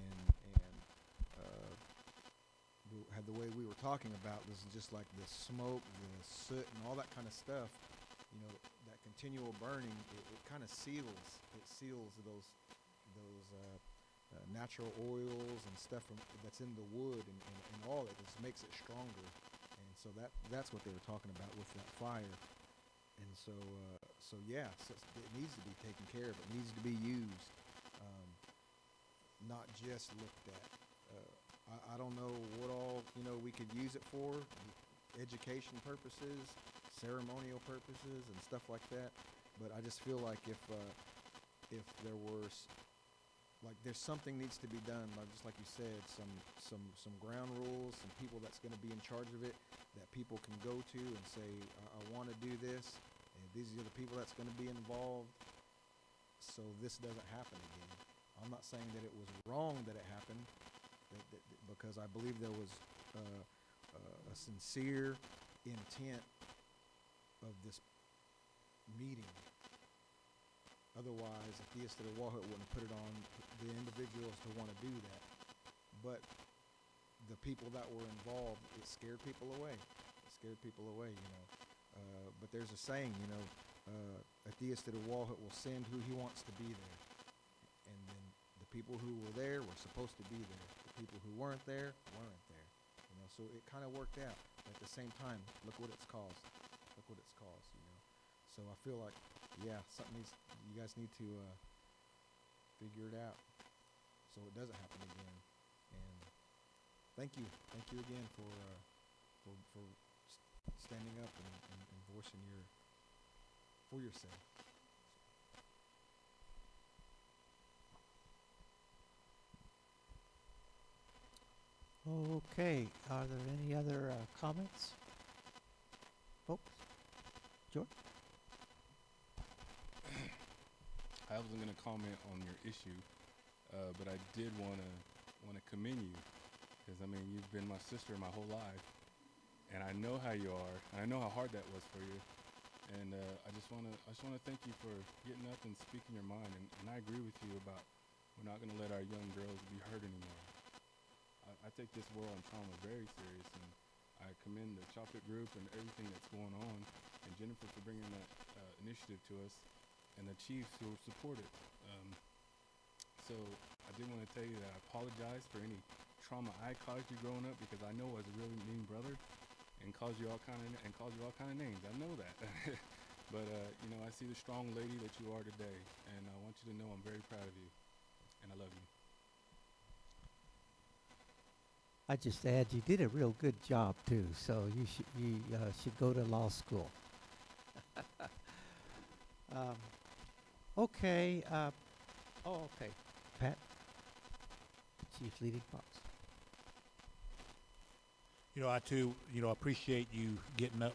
Speaker 6: had the way we were talking about was just like the smoke, the soot, and all that kind of stuff. That continual burning, it kind of seals those natural oils and stuff that's in the wood and all it just makes it stronger. And so that's what they were talking about with that fire. And so yeah, it needs to be taken care of. It needs to be used, not just looked at. I don't know what all we could use it for, education purposes, ceremonial purposes and stuff like that. But I just feel like if there were like there's something needs to be done, like just like you said, some ground rules, some people that's going to be in charge of it that people can go to and say, I want to do this, and these are the people that's going to be involved, so this doesn't happen again. I'm not saying that it was wrong that it happened, because I believe there was a sincere intent of this meeting. Otherwise, if the estate of Walhut wouldn't have put it on the individuals to want to do that. But the people that were involved, it scared people away. It scared people away, you know. But there's a saying, you know, a theist at a Walhut will send who he wants to be there. And then the people who were there were supposed to be there. The people who weren't there, weren't there. You know, so it kind of worked out. But at the same time, look what it's caused. Look what it's caused, you know. So I feel like, yeah, you guys need to figure it out so it doesn't happen again. And thank you again for standing up and voicing for yourself.
Speaker 1: Okay, are there any other comments? Folks? George?
Speaker 2: I wasn't going to comment on your issue, but I did want to commend you, because I mean you've been my sister my whole life, and I know how you are, and I know how hard that was for you, and I just want to thank you for getting up and speaking your mind, and I agree with you about we're not going to let our young girls be hurt anymore. I take this war on trauma very serious, and I commend the chocolate group and everything that's going on, and Jennifer for bringing that initiative to us, and the chiefs who support it. So I did want to tell you that I apologize for any trauma I caused you growing up, because I know I was a really mean brother and caused you all kind of names. I know that. But you know, I see the strong lady that you are today, and I want you to know I'm very proud of you, and I love you.
Speaker 1: I just add you did a real good job too, so you should go to law school. Okay. Okay. Pat, Chief Leading Fox.
Speaker 5: You know, I too, appreciate you getting up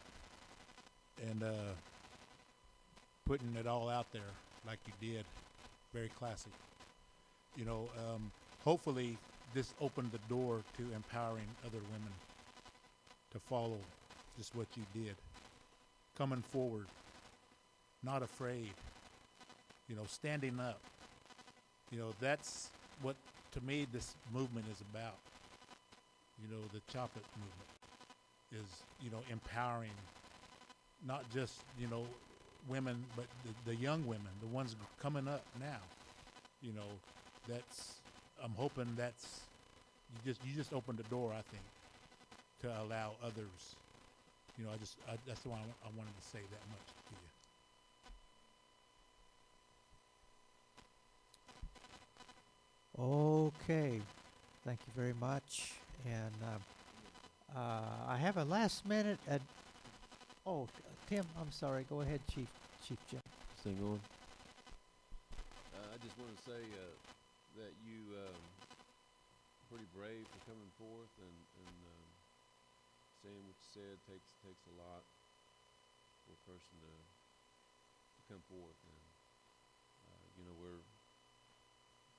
Speaker 5: and putting it all out there like you did. Very classy. You know, hopefully this opened the door to empowering other women to follow just what you did. Coming forward, not afraid, standing up. That's what, to me, this movement is about. The chocolate movement is, empowering not just, women, but the young women, the ones coming up now. I'm hoping that's, you just opened the door, I think, to allow others. That's why I wanted to say that much to you.
Speaker 1: Okay, thank you very much. And I have a last minute. Tim, I'm sorry. Go ahead, Chief Jim.
Speaker 7: Thing on. I just want to say that you pretty brave for coming forth and saying what you said takes a lot for a person to come forth. And we're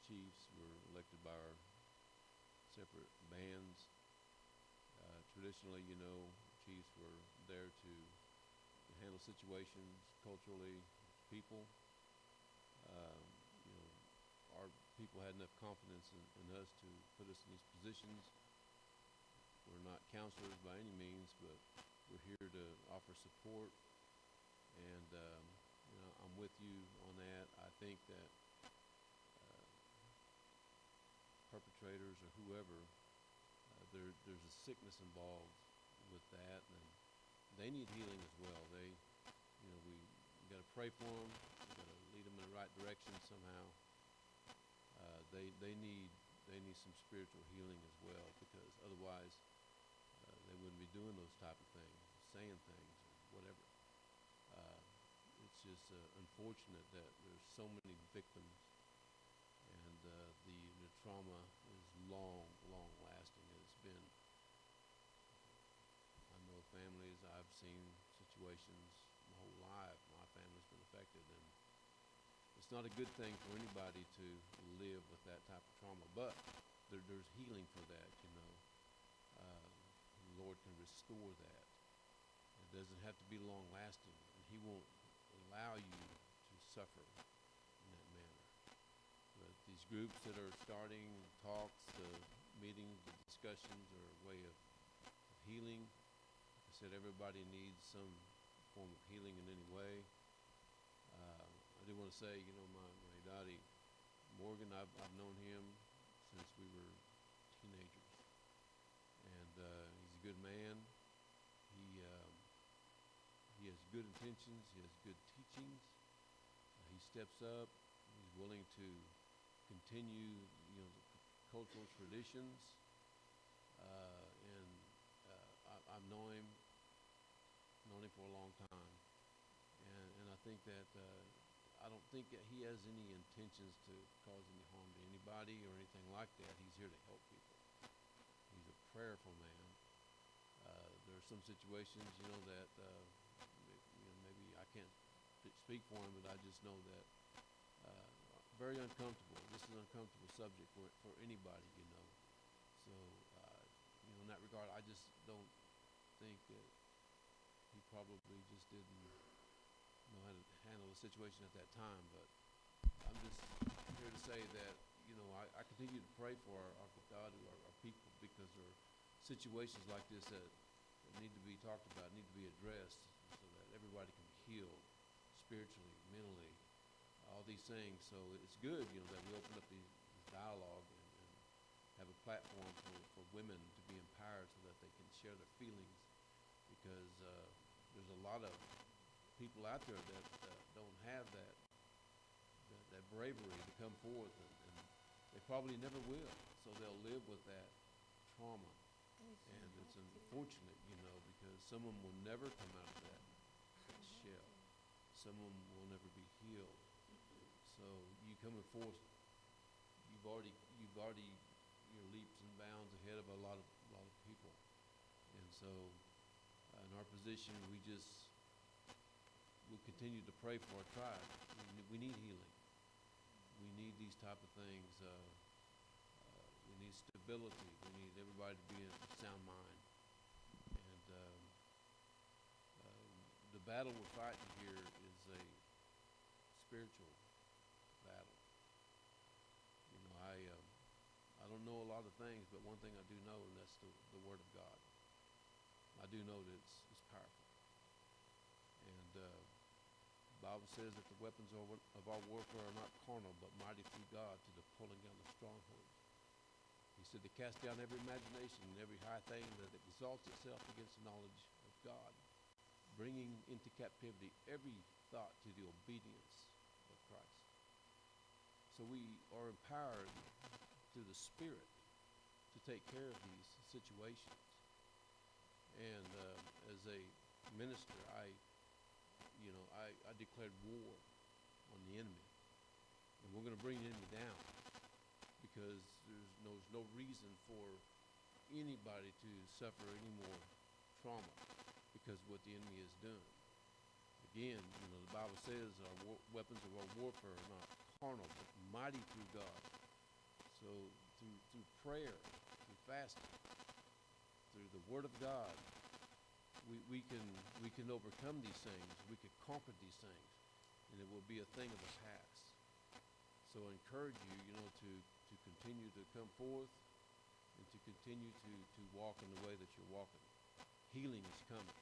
Speaker 7: chiefs. We're elected by our separate bands. Traditionally, chiefs were there to handle situations culturally, people. Our people had enough confidence in us to put us in these positions. We're not counselors by any means, but we're here to offer support. And I'm with you on that. I think that perpetrators or whoever, there's a sickness involved with that, and they need healing as well. We got to pray for them. We got to lead them in the right direction somehow. They need some spiritual healing as well, because otherwise they wouldn't be doing those type of things, saying things, or whatever. it's just unfortunate that there's so many victims, and the trauma is long, long lasting. It's been, I know families, I've seen situations my whole life. My family's been affected, and it's not a good thing for anybody to live with that type of trauma. But there's healing for that, you know. The Lord can restore that. It doesn't have to be long lasting, and He won't allow you to suffer in that manner. But these groups that are starting, talks, the meetings, the discussions are a way of healing. Like I said, everybody needs some form of healing in any way. I do want to say, you know, my daddy, Morgan, I've known him since we were teenagers. And he's a good man. He has good intentions. He has good teachings. He steps up. He's willing to continue, you know, the cultural traditions. I've known him for a long time, and I think that I don't think that he has any intentions to cause any harm to anybody or anything like that. He's here to help people. He's a prayerful man. There are some situations, you know, that maybe I can't speak for him, but I just know that very uncomfortable. This is an uncomfortable subject for anybody, you know. So, you know, in that regard, I just don't think that he probably just didn't know how to handle the situation at that time. But I'm just here to say that, you know, I continue to pray for our people, because there are situations like this that need to be talked about, need to be addressed, so that everybody can be healed spiritually, mentally, all these things. So it's good, you know, that we open up this dialogue and have a platform for women to be empowered so that they can share their feelings, because there's a lot of people out there that don't have that bravery to come forth, and they probably never will. So they'll live with that trauma, and it's unfortunate, you know, because some of them will never come out of that shell. Some of them will never be healed. So you coming forth, you've already you're leaps and bounds ahead of a lot of people, and so in our position, we continue to pray for our tribe. We need healing. We need these type of things. We need stability. We need everybody to be in sound mind. And the battle we're fighting here is a spiritual battle. You know, I don't know a lot of things, but one thing I do know, and that's the Word of God. I do know that it's powerful. And the Bible says that the weapons of our warfare are not carnal, but mighty through God to the pulling down of strongholds. He said to cast down every imagination and every high thing that exalts itself against the knowledge of God, bringing into captivity every thought to the obedience of Christ. So we are empowered through the Spirit to take care of these situations. And as a minister, I declared war on the enemy, and we're going to bring the enemy down, because there's no reason for anybody to suffer any more trauma because of what the enemy has done. Again, you know, the Bible says our weapons of our warfare are not carnal, but mighty through God. So through prayer, through fasting, through the Word of God, we can overcome these things. We can conquer these things, and it will be a thing of the past. So I encourage you, you know, to continue to come forth and to continue to walk in the way that you're walking. Healing is coming.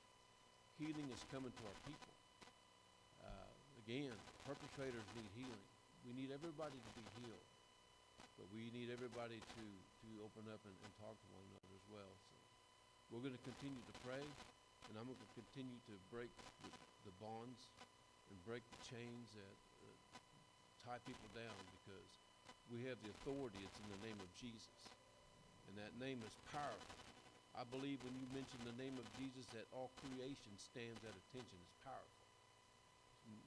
Speaker 7: Healing is coming to our people. Again, perpetrators need healing. We need everybody to be healed, but we need everybody to open up and talk to one another as well. So we're going to continue to pray, and I'm going to continue to break the bonds and break the chains that tie people down, because we have the authority. It's in the name of Jesus, and that name is powerful. I believe when you mention the name of Jesus that all creation stands at attention. It's powerful.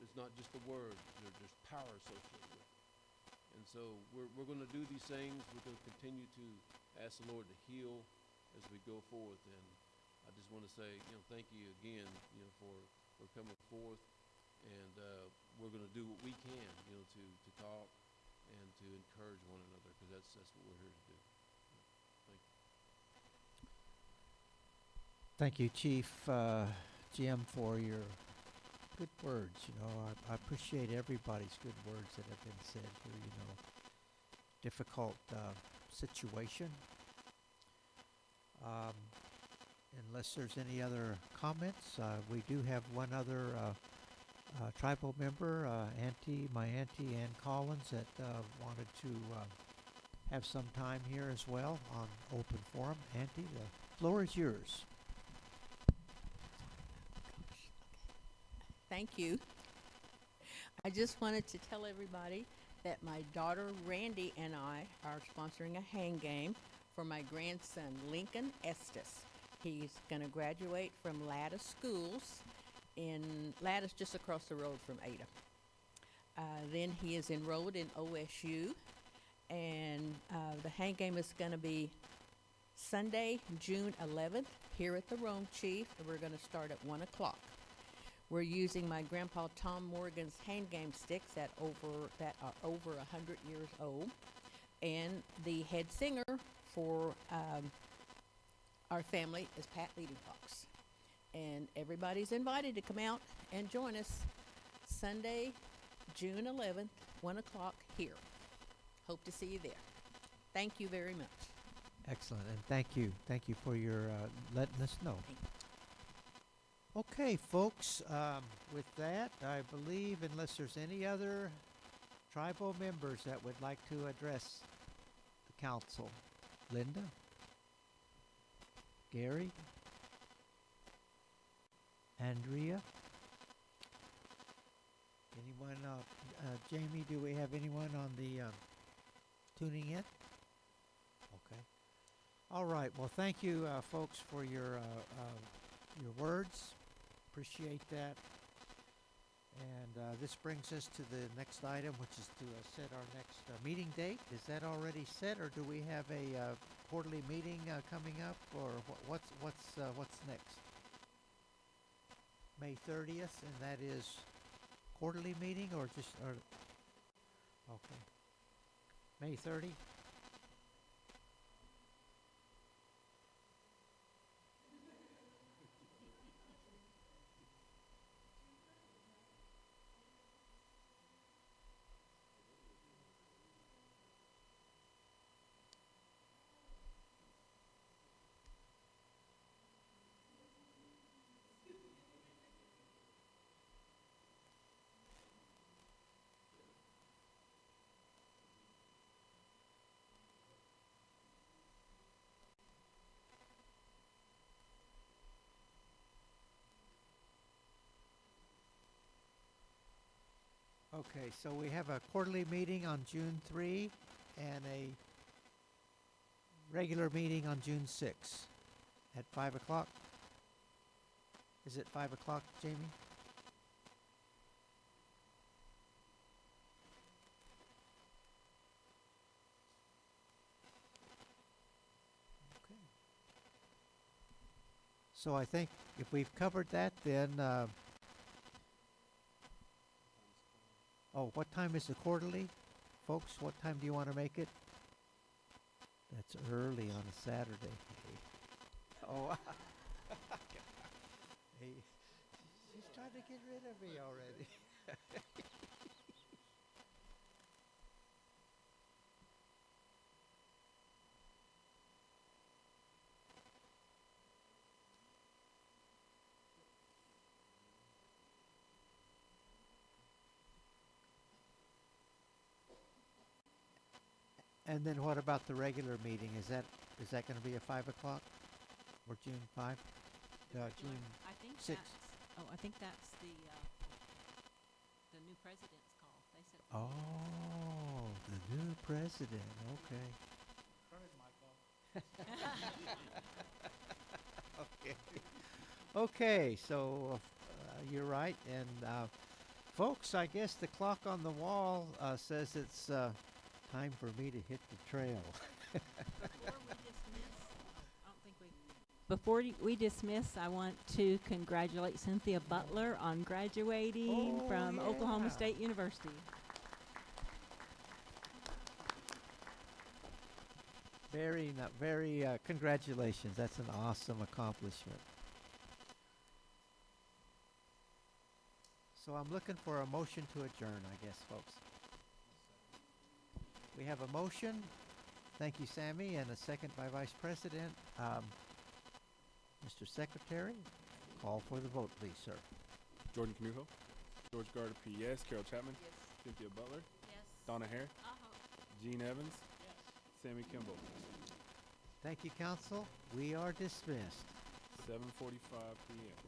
Speaker 7: it's not just a word. There's power associated with it. And so we're going to do these things. We're going to continue to ask the Lord to heal as we go forth. And I just want to say, thank you again, for coming forth. And we're going to do what we can, to talk and to encourage one another, because that's what we're here to do. Thank you.
Speaker 1: Thank you, Chief Jim, for your good words. I appreciate everybody's good words that have been said here. Difficult situation. Unless there's any other comments, we do have one other tribal member, my auntie Ann Collins, that wanted to have some time here as well on open forum. Auntie, the floor is yours.
Speaker 12: Thank you. I just wanted to tell everybody that my daughter Randy and I are sponsoring a hang game for my grandson Lincoln Estes. He's going to graduate from Lattice Schools in Lattice, just across the road from Ada. Then he is enrolled in OSU, and the hang game is going to be Sunday, June 11th, here at the Rome Chief, and we're going to start at 1 o'clock. We're using my Grandpa Tom Morgan's hand game sticks that are over 100 years old, and the head singer for our family is Pat Leading Fox. And everybody's invited to come out and join us Sunday, June 11th, 1 o'clock here. Hope to see you there. Thank you very much.
Speaker 1: Excellent, and thank you for your letting us know. Okay, folks, with that, I believe, unless there's any other tribal members that would like to address the council. Linda? Gary? Andrea? Anyone, Jamie, do we have anyone on the tuning in? Okay. All right, well, thank you, folks, for your words. Appreciate that. And this brings us to the next item, which is to set our next meeting date. Is that already set, or do we have a quarterly meeting coming up, or what's next? May 30th, and that is quarterly meeting, or just okay. May 30. Okay, so we have a quarterly meeting on June 3 and a regular meeting on June 6 at 5 o'clock. Is it 5 o'clock, Jamie? Okay. So I think if we've covered that, then oh, what time is the quarterly? Folks, what time do you want to make it? That's early on a Saturday. Oh, hey, she's trying to get rid of me already. And then what about the regular meeting? Is that going to be at 5 o'clock or June 5? June
Speaker 12: I think
Speaker 1: 6.
Speaker 12: I think that's the new president's call. They said.
Speaker 1: Oh, the new president. Okay. Okay. Okay. So you're right, and Folks, I guess the clock on the wall says it's time for me to hit the trail.
Speaker 12: Before we dismiss, I want to congratulate Cynthia Butler on graduating from Oklahoma State University.
Speaker 1: Very congratulations. That's an awesome accomplishment. So I'm looking for a motion to adjourn, I guess, folks. We have a motion. Thank you, Sammy, and a second by Vice President. Mr. Secretary, call for the vote, please, sir.
Speaker 2: Jordan Canuho, George Gardner, P.S., Carol Chapman, Cynthia Butler, Donna Hare, Gene Evans, Sammy Kimball.
Speaker 1: Thank you, council. We are dismissed.
Speaker 2: 7:45 p.m.